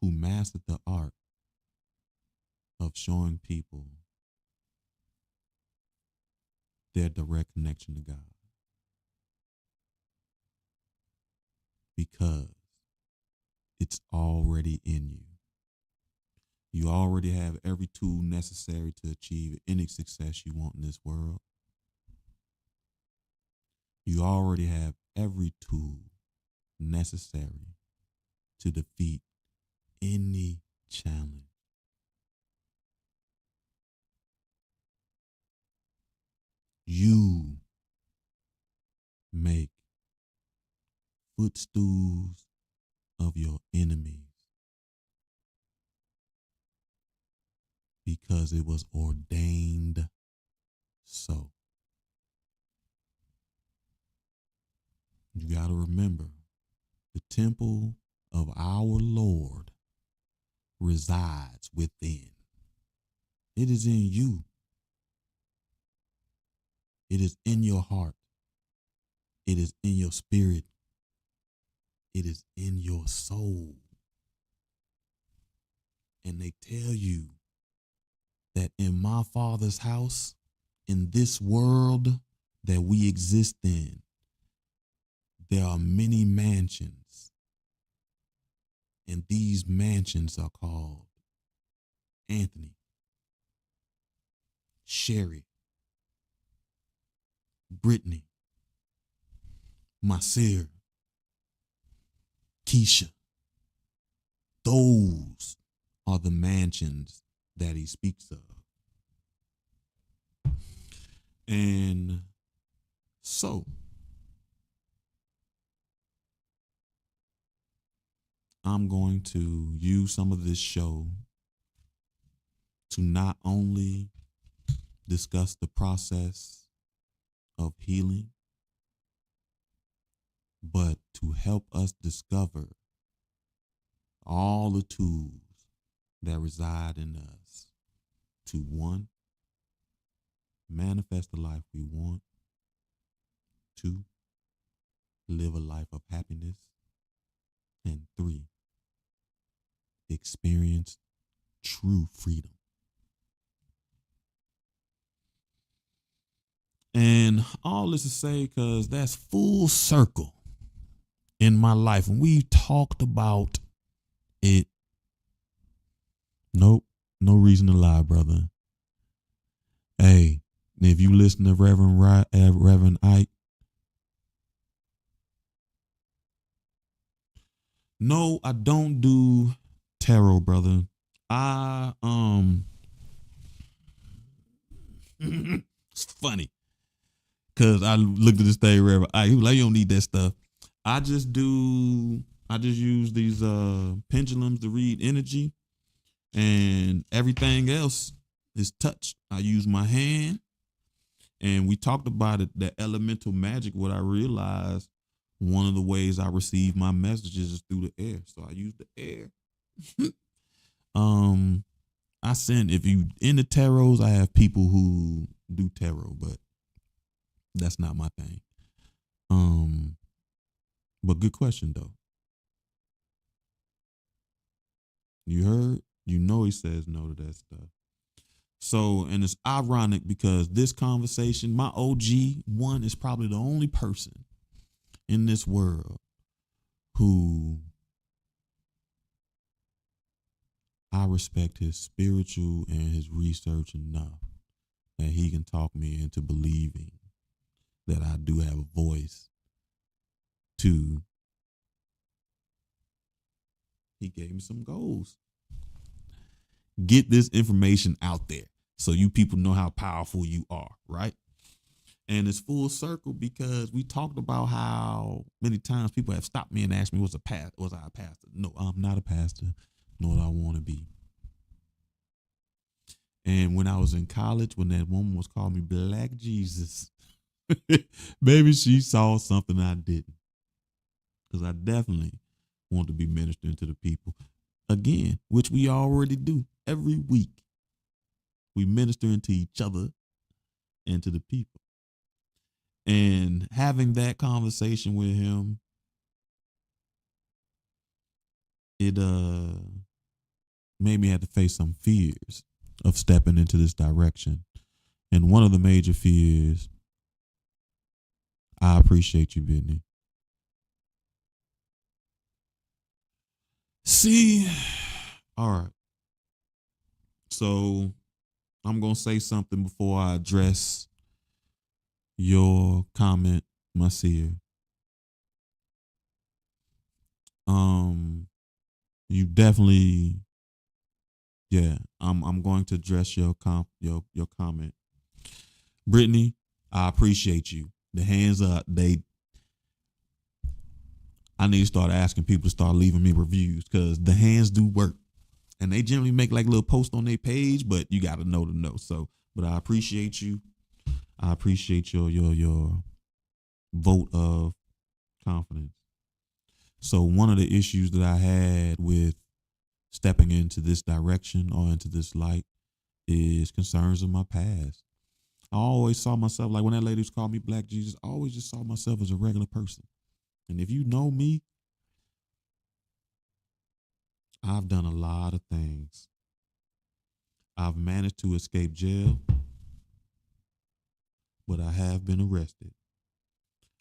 who mastered the art of showing people their direct connection to God. Because it's already in you. You already have every tool necessary to achieve any success you want in this world. You already have every tool necessary to defeat any challenge. You make footstools of your enemies because it was ordained so. You got to remember, the temple of our Lord resides within. It is in you. It is in your heart. It is in your spirit. It is in your soul. And they tell you that in my Father's house, in this world that we exist in, there are many mansions. And these mansions are called Anthony, Sherry, Brittany, Masir, Keisha. Those are the mansions that he speaks of. And so, I'm going to use some of this show to not only discuss the process of healing, but to help us discover all the tools that reside in us to, one, manifest the life we want, two, live a life of happiness, and three, experience true freedom. And all this to say, because that's full circle in my life. And we talked about it. Nope, no reason to lie, brother. Hey, if you listen to Reverend Ike, no, I don't do tarot, brother. It's funny because I looked at this thing, Reverend Ike. He was like, you don't need that stuff. I just use these pendulums to read energy, and everything else is touch. I use my hand, and we talked about it, that elemental magic. What I realized, one of the ways I receive my messages is through the air. So I use the air. I send, if you in the tarots, I have people who do tarot, but that's not my thing. But good question though. You heard? You know he says no to that stuff. So, and it's ironic because this conversation, my OG one is probably the only person in this world who I respect his spiritual and his research enough that he can talk me into believing that I do have a voice to. He gave me some goals. Get this information out there so you people know how powerful you are, right? And it's full circle because we talked about how many times people have stopped me and asked me, was I a pastor? No, I'm not a pastor, nor do I want to be. And when I was in college, when that woman was calling me Black Jesus, maybe she saw something I didn't. Because I definitely want to be ministering to the people. Again, which we already do every week. We ministering to each other and to the people. And having that conversation with him, it made me have to face some fears of stepping into this direction. And one of the major fears, I appreciate you, Brittany. See, all right. So I'm going to say something before I address your comment, my seer. You definitely, yeah. I'm going to address your comment, Brittany. I appreciate you. The hands up. I need to start asking people to start leaving me reviews because the hands do work, and they generally make like little posts on their page. But you got to know to know. So, but I appreciate you. I appreciate your vote of confidence. So one of the issues that I had with stepping into this direction or into this light is concerns of my past. I always saw myself, like when that lady called me Black Jesus, I always just saw myself as a regular person. And if you know me, I've done a lot of things. I've managed to escape jail, but I have been arrested.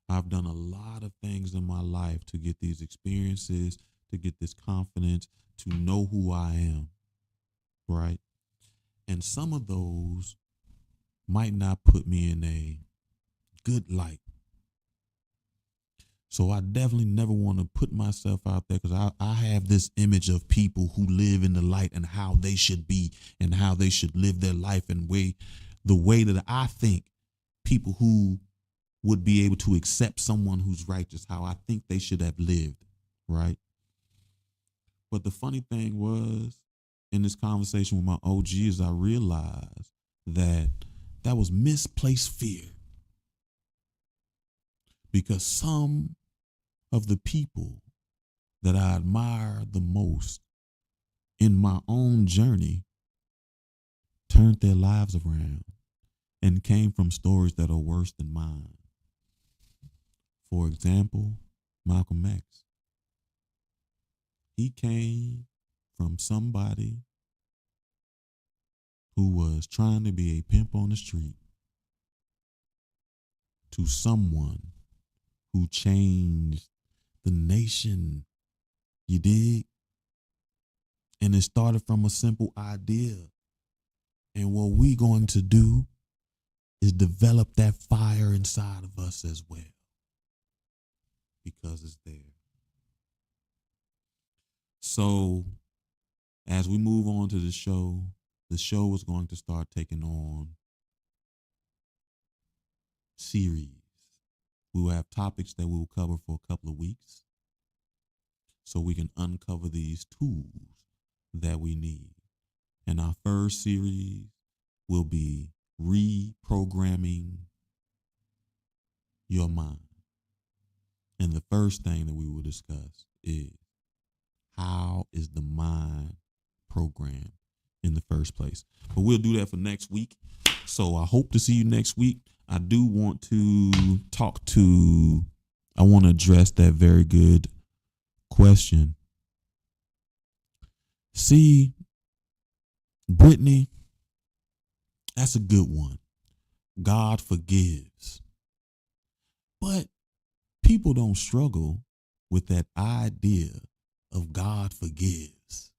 I've done a lot of things in my life to get these experiences, to get this confidence, to know who I am, right? And some of those might not put me in a good light. So I definitely never want to put myself out there because I have this image of people who live in the light and how they should be and how they should live their life and the way that I think people who would be able to accept someone who's righteous, how I think they should have lived, right? But the funny thing was, in this conversation with my OGs, I realized that was misplaced fear. Because some of the people that I admire the most in my own journey turned their lives around and came from stories that are worse than mine. For example, Malcolm X. He came from somebody who was trying to be a pimp on the street to someone who changed the nation. You dig? And it started from a simple idea. And what we're going to do is develop that fire inside of us as well, because it's there. So as we move on to the show is going to start taking on series. We will have topics that we will cover for a couple of weeks so we can uncover these tools that we need. And our first series will be reprogramming your mind. And the first thing that we will discuss is, how is the mind programmed in the first place? But we'll do that for next week. So I hope to see you next week. I do want to I want to address that very good question. See, Brittany, that's a good one. God forgives. But people don't struggle with that idea of God forgives.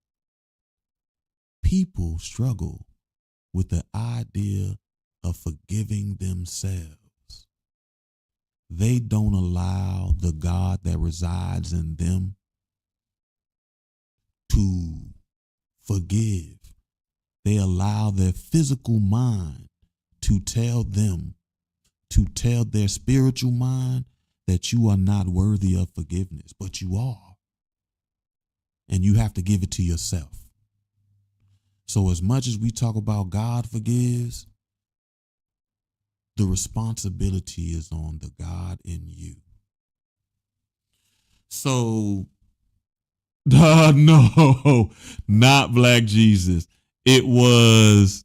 People struggle with the idea of forgiving themselves. They don't allow the God that resides in them to forgive. They allow their physical mind to tell their spiritual mind that you are not worthy of forgiveness, but you are. And you have to give it to yourself. So as much as we talk about God forgives, the responsibility is on the God in you. So, no, not Black Jesus. It was,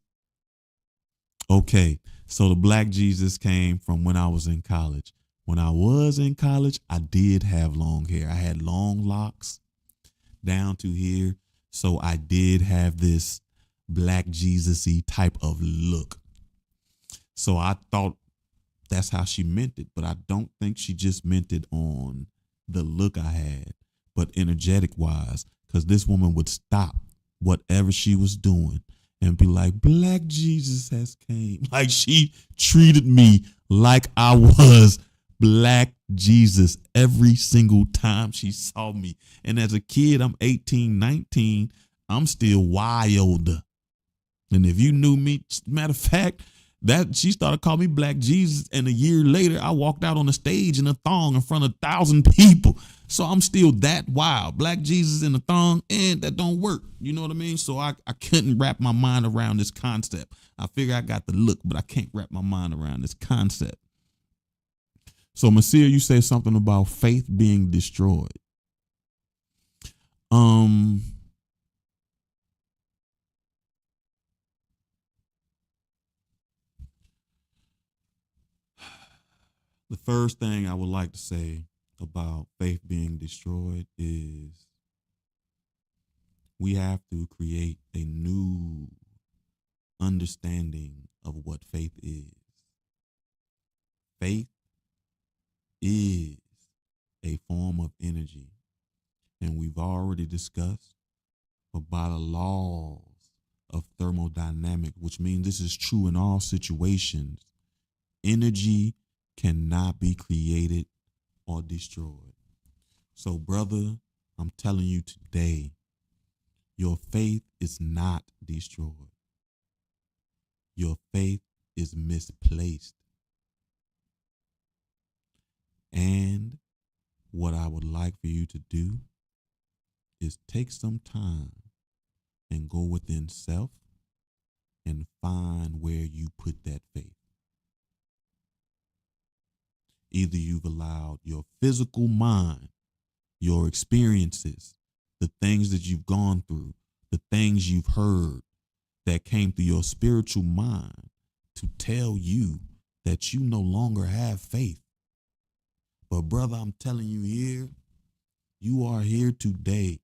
okay, so the Black Jesus came from when I was in college. When I was in college, I did have long hair. I had long locks down to here. So I did have this Black Jesus-y type of look. So I thought that's how she meant it, but I don't think she just meant it on the look I had, but energetic wise, because this woman would stop whatever she was doing and be like, Black Jesus has came. Like she treated me like I was Black Jesus every single time she saw me. And as a kid, I'm 18, 19, I'm still wild. And if you knew me, matter of fact, that she started calling me Black Jesus, and a year later, I walked out on the stage in a thong in front of 1,000 people. So I'm still that wild. Black Jesus in a thong, and that don't work. You know what I mean? So I couldn't wrap my mind around this concept. I figure I got the look, but I can't wrap my mind around this concept. So Masir, you said something about faith being destroyed. The first thing I would like to say about faith being destroyed is we have to create a new understanding of what faith is. Faith is a form of energy, and we've already discussed about the laws of thermodynamics, which means this is true in all situations. Energy cannot be created or destroyed. So, brother, I'm telling you today, your faith is not destroyed. Your faith is misplaced. And what I would like for you to do is take some time and go within self and find where you put that faith. Either you've allowed your physical mind, your experiences, the things that you've gone through, the things you've heard that came through your spiritual mind to tell you that you no longer have faith. But brother, I'm telling you here, you are here today.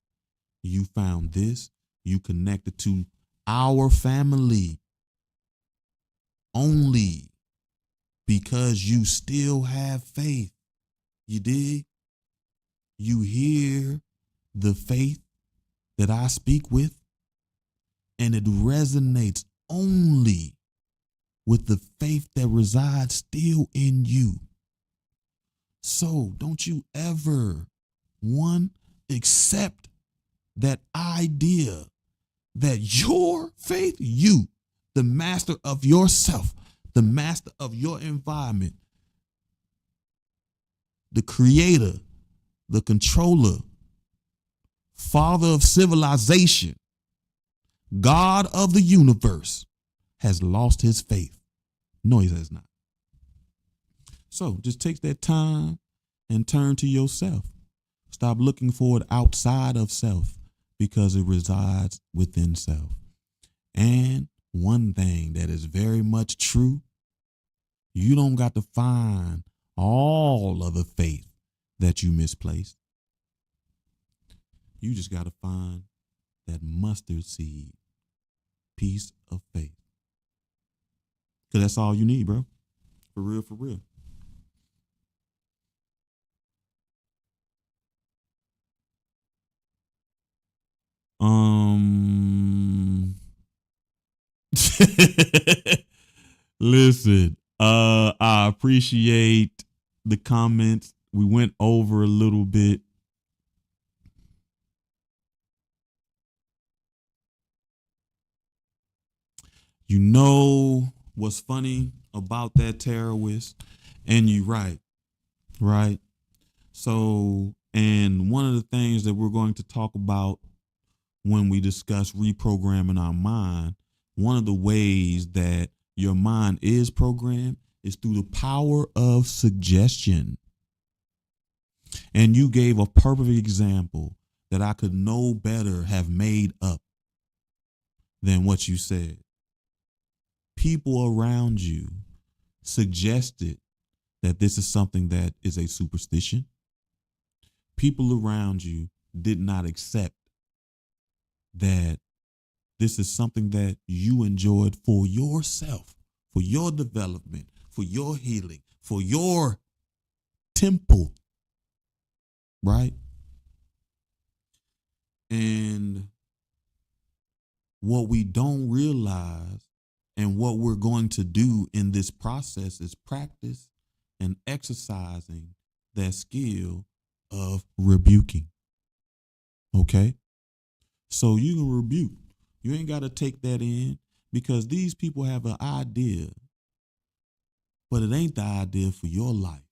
You found this, you connected to our family only because you still have faith. You dig? You hear the faith that I speak with, and it resonates only with the faith that resides still in you. So don't you ever, one, accept that idea that your faith, you, the master of yourself, the master of your environment, the creator, the controller, father of civilization, God of the universe, has lost his faith. No, he has not. So just take that time and turn to yourself. Stop looking for it outside of self because it resides within self. And one thing that is very much true, you don't got to find all of the faith that you misplaced. You just got to find that mustard seed piece of faith. Because that's all you need, bro. For real, for real. Listen, I appreciate the comments. We went over a little bit. You know what's funny about that terrorist? And you're right, right? So, and one of the things that we're going to talk about when we discuss reprogramming our mind, one of the ways that your mind is programmed is through the power of suggestion. And you gave a perfect example that I could no better have made up than what you said. People around you suggested that this is something that is a superstition. People around you did not accept that this is something that you enjoyed for yourself, for your development, for your healing, for your temple, right? And what we don't realize and what we're going to do in this process is practice and exercising that skill of rebuking. Okay? So you can rebuke. You ain't got to take that in because these people have an idea, but it ain't the idea for your life.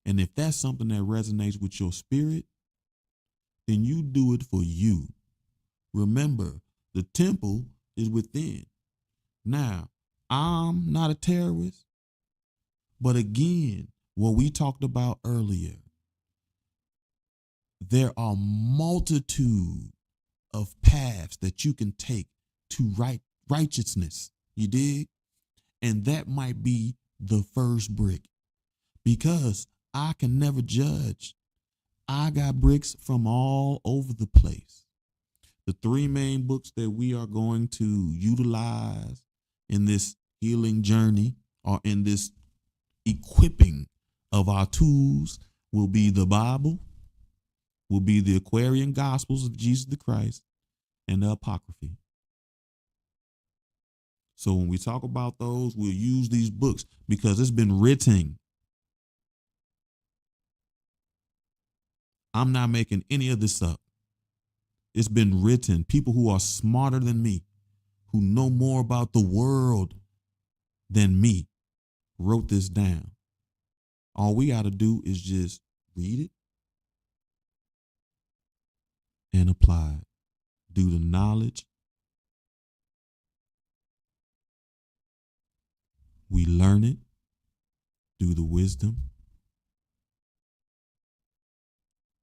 And if that's something that resonates with your spirit, then you do it for you. Remember, the temple is within. Now, I'm not a terrorist, but again, what we talked about earlier, there are multitude of paths that you can take to righteousness. You dig? And that might be the first brick because I can never judge. I got bricks from all over the place. The three main books that we are going to utilize in this healing journey or in this equipping of our tools will be the Bible, will be the Aquarian Gospels of Jesus the Christ, and the Apocryphy. So when we talk about those, we'll use these books because it's been written. I'm not making any of this up. It's been written. People who are smarter than me, who know more about the world than me, wrote this down. All we got to do is just read it and apply it. Do the knowledge. We learn it. Do the wisdom.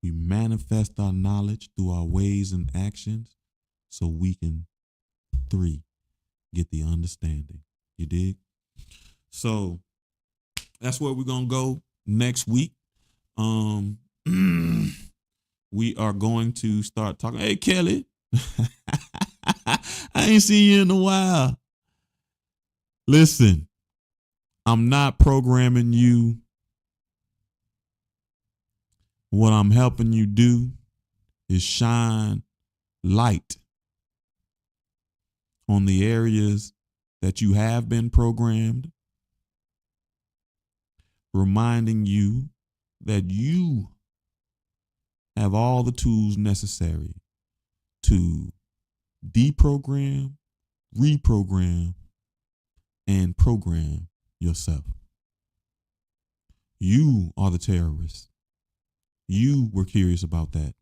We manifest our knowledge through our ways and actions so we can, 3, get the understanding. You dig? So that's where we're going to go next week. We are going to start talking. Hey, Kelly, I ain't seen you in a while. Listen, I'm not programming you. What I'm helping you do is shine light on the areas that you have been programmed, reminding you that you have all the tools necessary to deprogram, reprogram, and program yourself. You are the terrorist. You were curious about that.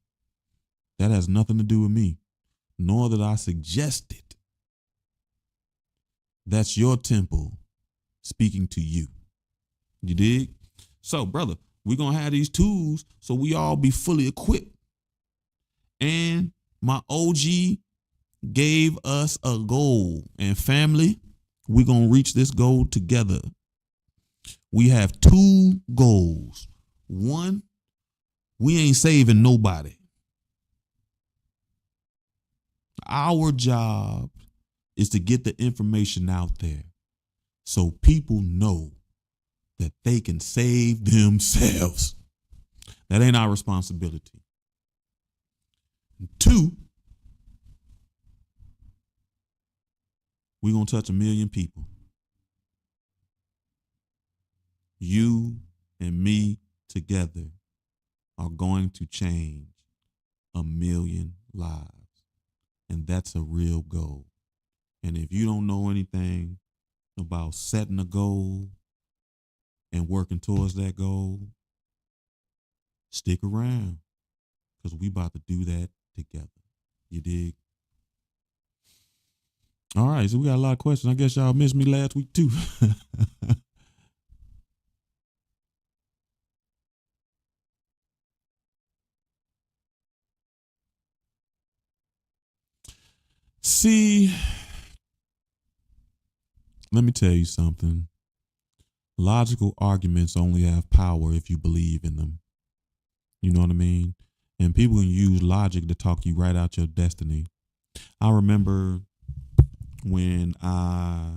That has nothing to do with me, nor that I suggest it. That's your temple speaking to you. You dig? So, brother, we're going to have these tools so we all be fully equipped. And my OG gave us a goal. And family, we're going to reach this goal together. We have 2 goals. 1, we ain't saving nobody. Our job is to get the information out there so people know that they can save themselves. That ain't our responsibility. 2, we're going to touch 1 million people. You and me together are going to change 1 million lives. And that's a real goal. And if you don't know anything about setting a goal and working towards that goal, stick around because we about to do that together. You dig? All right, so we got a lot of questions. I guess y'all missed me last week too. See, let me tell you something. Logical arguments only have power if you believe in them. You know what I mean? And people can use logic to talk you right out your destiny. I remember when I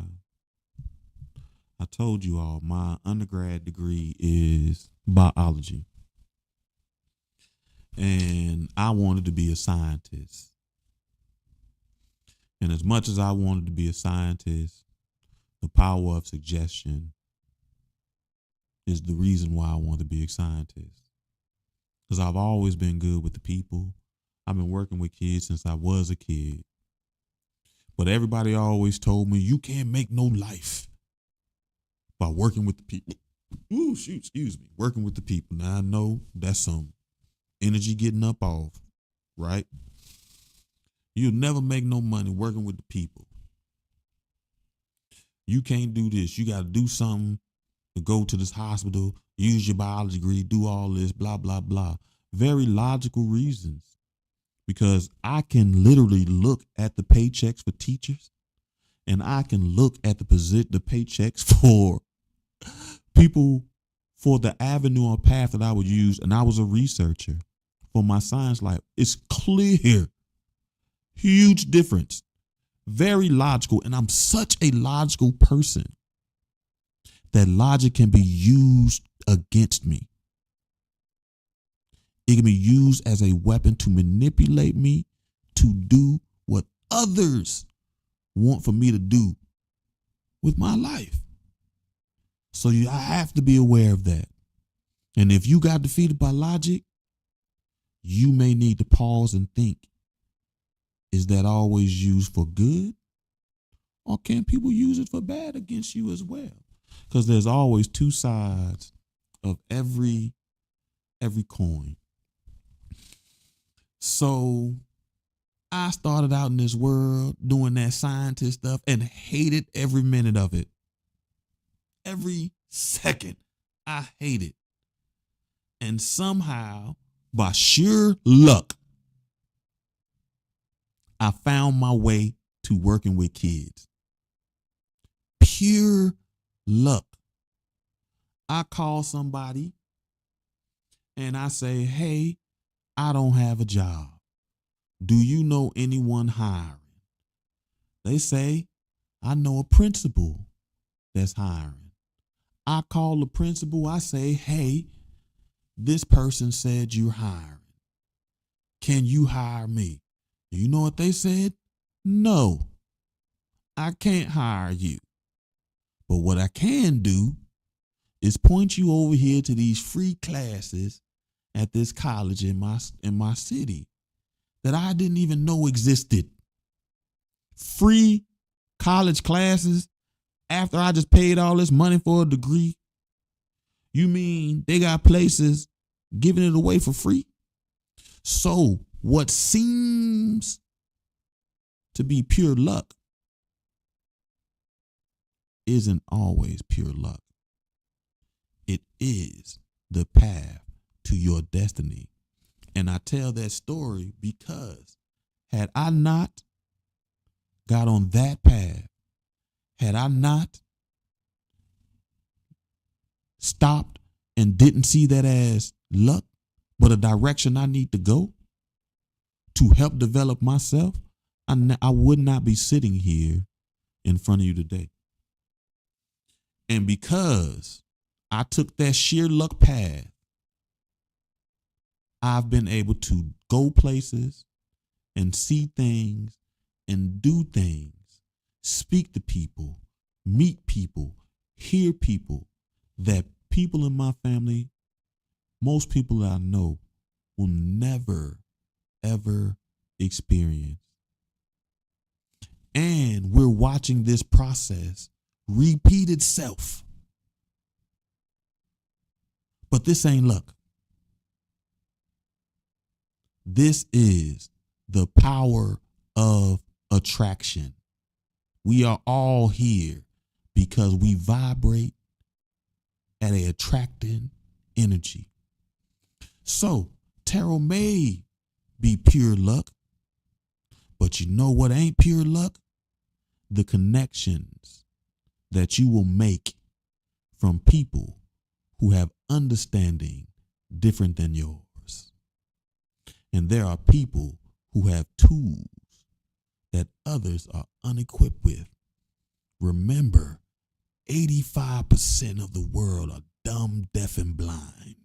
told you all my undergrad degree is biology. And I wanted to be a scientist. And as much as I wanted to be a scientist, the power of suggestion, is the reason why I want to be a scientist. Because I've always been good with the people. I've been working with kids since I was a kid. But everybody always told me, you can't make no life by working with the people. Ooh, shoot, excuse me. Working with the people. Now I know that's some energy getting up off, right? You'll never make no money working with the people. You can't do this. You got to do something to go to this hospital, use your biology degree, do all this, blah, blah, blah. Very logical reasons. Because I can literally look at the paychecks for teachers, and I can look at the paychecks for people, for the avenue or path that I would use. And I was a researcher for my science life. It's clear. Huge difference. Very logical. And I'm such a logical person that logic can be used against me. It can be used as a weapon to manipulate me to do what others want for me to do with my life. So I have to be aware of that. And if you got defeated by logic, you may need to pause and think, is that always used for good? Or can people use it for bad against you as well? Because there's always two sides of every coin. So I started out in this world doing that scientist stuff and hated every minute of it. Every second, I hate it. And somehow, by sheer luck, I found my way to working with kids. Pure luck. I call somebody and I say, hey, I don't have a job. Do you know anyone hiring? They say, I know a principal that's hiring. I call the principal. I say, hey, this person said you're hiring. Can you hire me? You know what they said? No, I can't hire you. But what I can do is point you over here to these free classes at this college in my city that I didn't even know existed. Free college classes after I just paid all this money for a degree. You mean they got places giving it away for free? So what seems to be pure luck isn't always pure luck. It is the path to your destiny. And I tell that story because had I not got on that path, had I not stopped and didn't see that as luck, but a direction I need to go to help develop myself, I would not be sitting here in front of you today. And because I took that sheer luck path, I've been able to go places and see things and do things, speak to people, meet people, hear people that people in my family, most people that I know, will never, ever experience. And we're watching this process repeat itself. But this ain't luck. This is the power of attraction. We are all here because we vibrate at an attracting energy. So tarot may be pure luck, but you know what ain't pure luck? The connections that you will make from people who have understanding different than yours. And there are people who have tools that others are unequipped with. Remember, 85% of the world are dumb, deaf, and blind.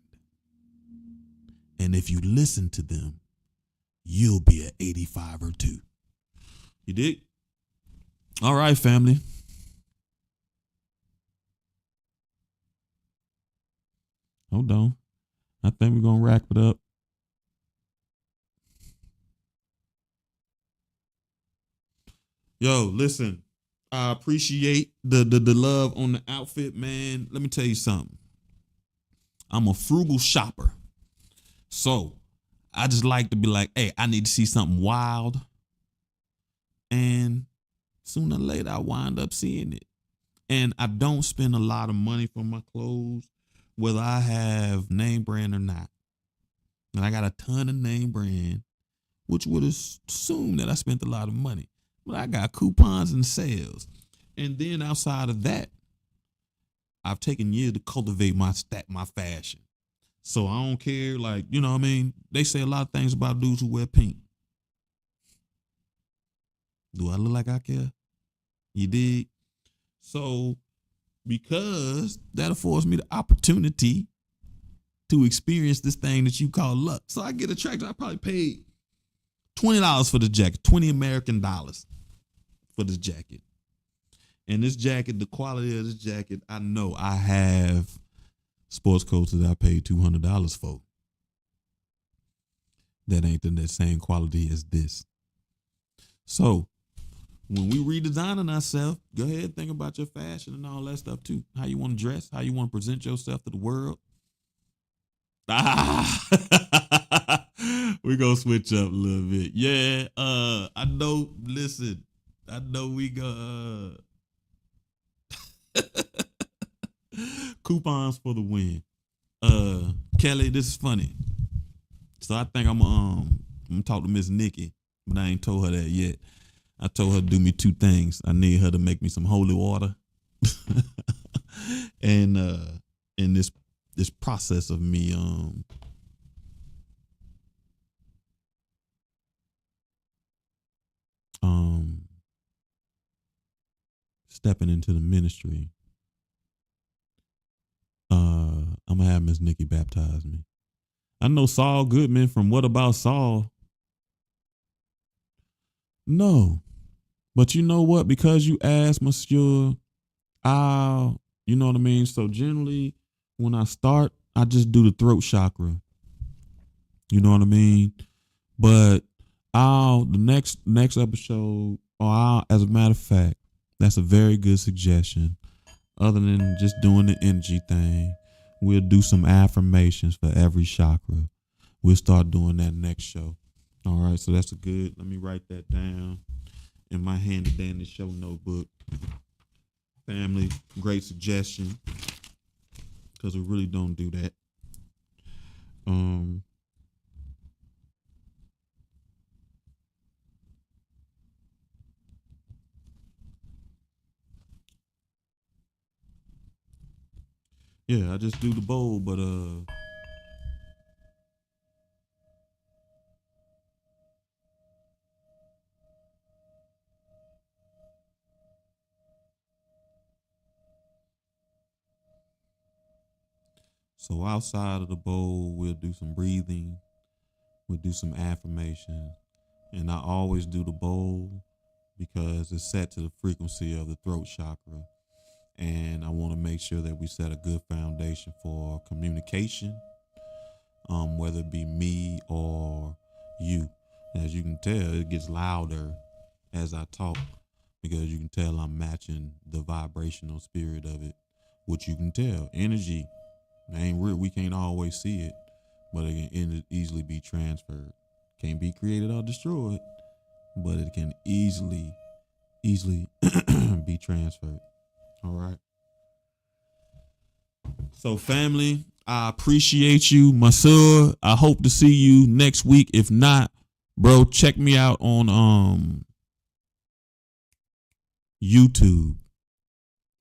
And if you listen to them, you'll be an 85 or 2. You dig? All right, family. Hold on. I think we're gonna wrap it up. Yo, listen. I appreciate the love on the outfit, man. Let me tell you something. I'm a frugal shopper. So I just like to be like, hey, I need to see something wild. And sooner or later I wind up seeing it. And I don't spend a lot of money for my clothes, whether I have name brand or not. And I got a ton of name brand, which would assume that I spent a lot of money. But I got coupons and sales. And then outside of that, I've taken years to cultivate my fashion. So I don't care, like, you know what I mean? They say a lot of things about dudes who wear pink. Do I look like I care? You dig? So because that affords me the opportunity to experience this thing that you call luck. So I get attracted. I probably paid $20 for the jacket, 20 American dollars for this jacket. And this jacket, the quality of this jacket, I know I have sports coats that I paid $200 for. That ain't that same quality as this. So when we redesigning ourselves, go ahead and think about your fashion and all that stuff too. How you want to dress, how you want to present yourself to the world. We're gonna switch up a little bit. Yeah, I know, listen, I know we go coupons for the win. Kelly, this is funny. So I think I'm gonna talk to Miss Nikki, but I ain't told her that yet. I told her to do me two things. I need her to make me some holy water. And in this process of me stepping into the ministry, I'm gonna have Miss Nikki baptize me. I know Saul Goodman from What About Saul? No. But you know what? Because you asked, Monsieur, you know what I mean? So generally, when I start, I just do the throat chakra. You know what I mean? But the next episode, as a matter of fact, that's a very good suggestion. Other than just doing the energy thing, we'll do some affirmations for every chakra. We'll start doing that next show. All right, so that's let me write that down in my handy dandy show notebook. Family, great suggestion, because we really don't do that. Yeah, I just do the bowl, but so outside of the bowl, we'll do some breathing, we'll do some affirmation, and I always do the bowl because it's set to the frequency of the throat chakra. And I want to make sure that we set a good foundation for communication, whether it be me or you. As you can tell, it gets louder as I talk because you can tell I'm matching the vibrational spirit of it, which you can tell. Energy ain't real. We can't always see it, but it can easily be transferred. Can't be created or destroyed, but it can easily be transferred. All right. So family, I appreciate you, Monsieur. I hope to see you next week. If not, bro, check me out on YouTube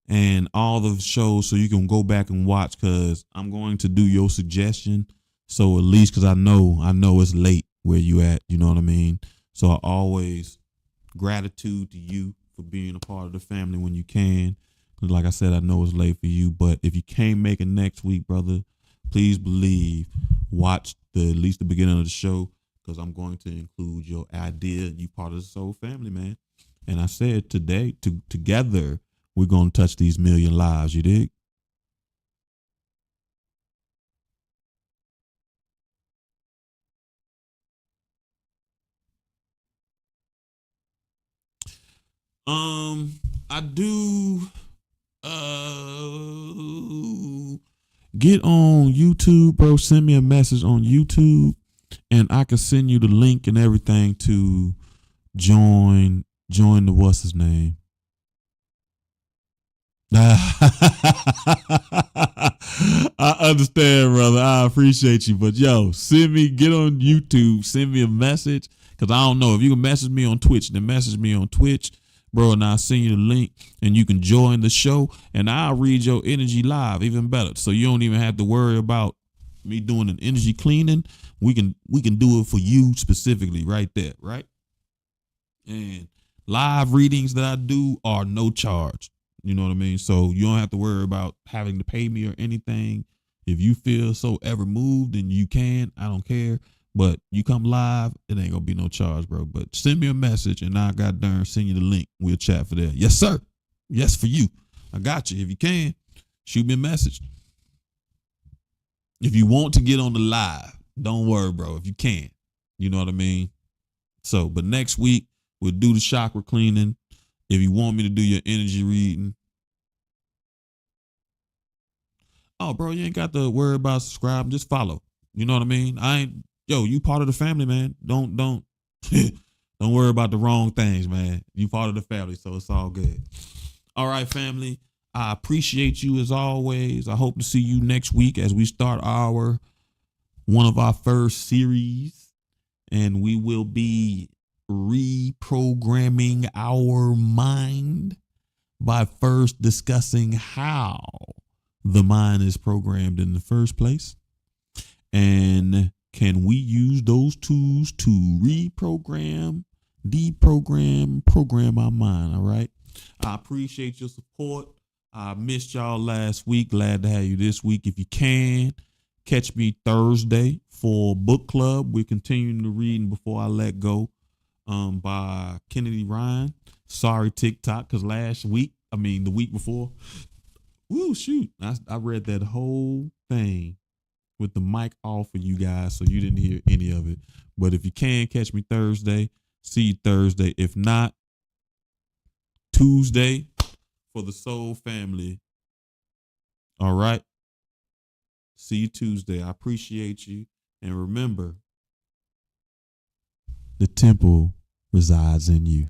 and all the shows so you can go back and watch, because I'm going to do your suggestion. So at least because I know it's late where you at, you know what I mean? So I always gratitude to you for being a part of the family when you can. Like I said, I know it's late for you, but if you can't make it next week, brother, please watch at least the beginning of the show, because I'm going to include your idea. You part of the soul family, man. And I said today, together, we're going to touch these million lives. You dig? I do get on YouTube, bro. Send me a message on YouTube and I can send you the link and everything to join the what's his name. I understand, brother. I appreciate you. But yo, get on YouTube, send me a message. Cause I don't know if you can message me on Twitch, then message me on Twitch, bro, and I'll send you the link and you can join the show and I'll read your energy live, even better. So you don't even have to worry about me doing an energy cleaning. We can do it for you specifically right there, right? And live readings that I do are no charge. You know what I mean? So you don't have to worry about having to pay me or anything. If you feel so ever moved, then you can. I don't care. But you come live, it ain't gonna be no charge, bro. But send me a message and I got darn send you the link. We'll chat for that. Yes, sir. Yes, for you. I got you. If you can, shoot me a message. If you want to get on the live, don't worry, bro. If you can, you know what I mean? So, but next week, we'll do the chakra cleaning. If you want me to do your energy reading. Oh, bro, you ain't got to worry about subscribing. Just follow. You know what I mean? You part of the family, man. Don't don't worry about the wrong things, man. You part of the family, so it's all good. All right, family. I appreciate you as always. I hope to see you next week as we start one of our first series, and we will be reprogramming our mind by first discussing how the mind is programmed in the first place. And can we use those tools to reprogram, deprogram, program our mind? All right. I appreciate your support. I missed y'all last week. Glad to have you this week. If you can, catch me Thursday for book club. We're continuing to read Before I Let Go by Kennedy Ryan. Sorry, TikTok, because the week before, I read that whole thing with the mic off for you guys, so you didn't hear any of it. But if you can, catch me Thursday. See you Thursday. If not, Tuesday for the Soul Family. All right. See you Tuesday. I appreciate you. And remember, the temple resides in you.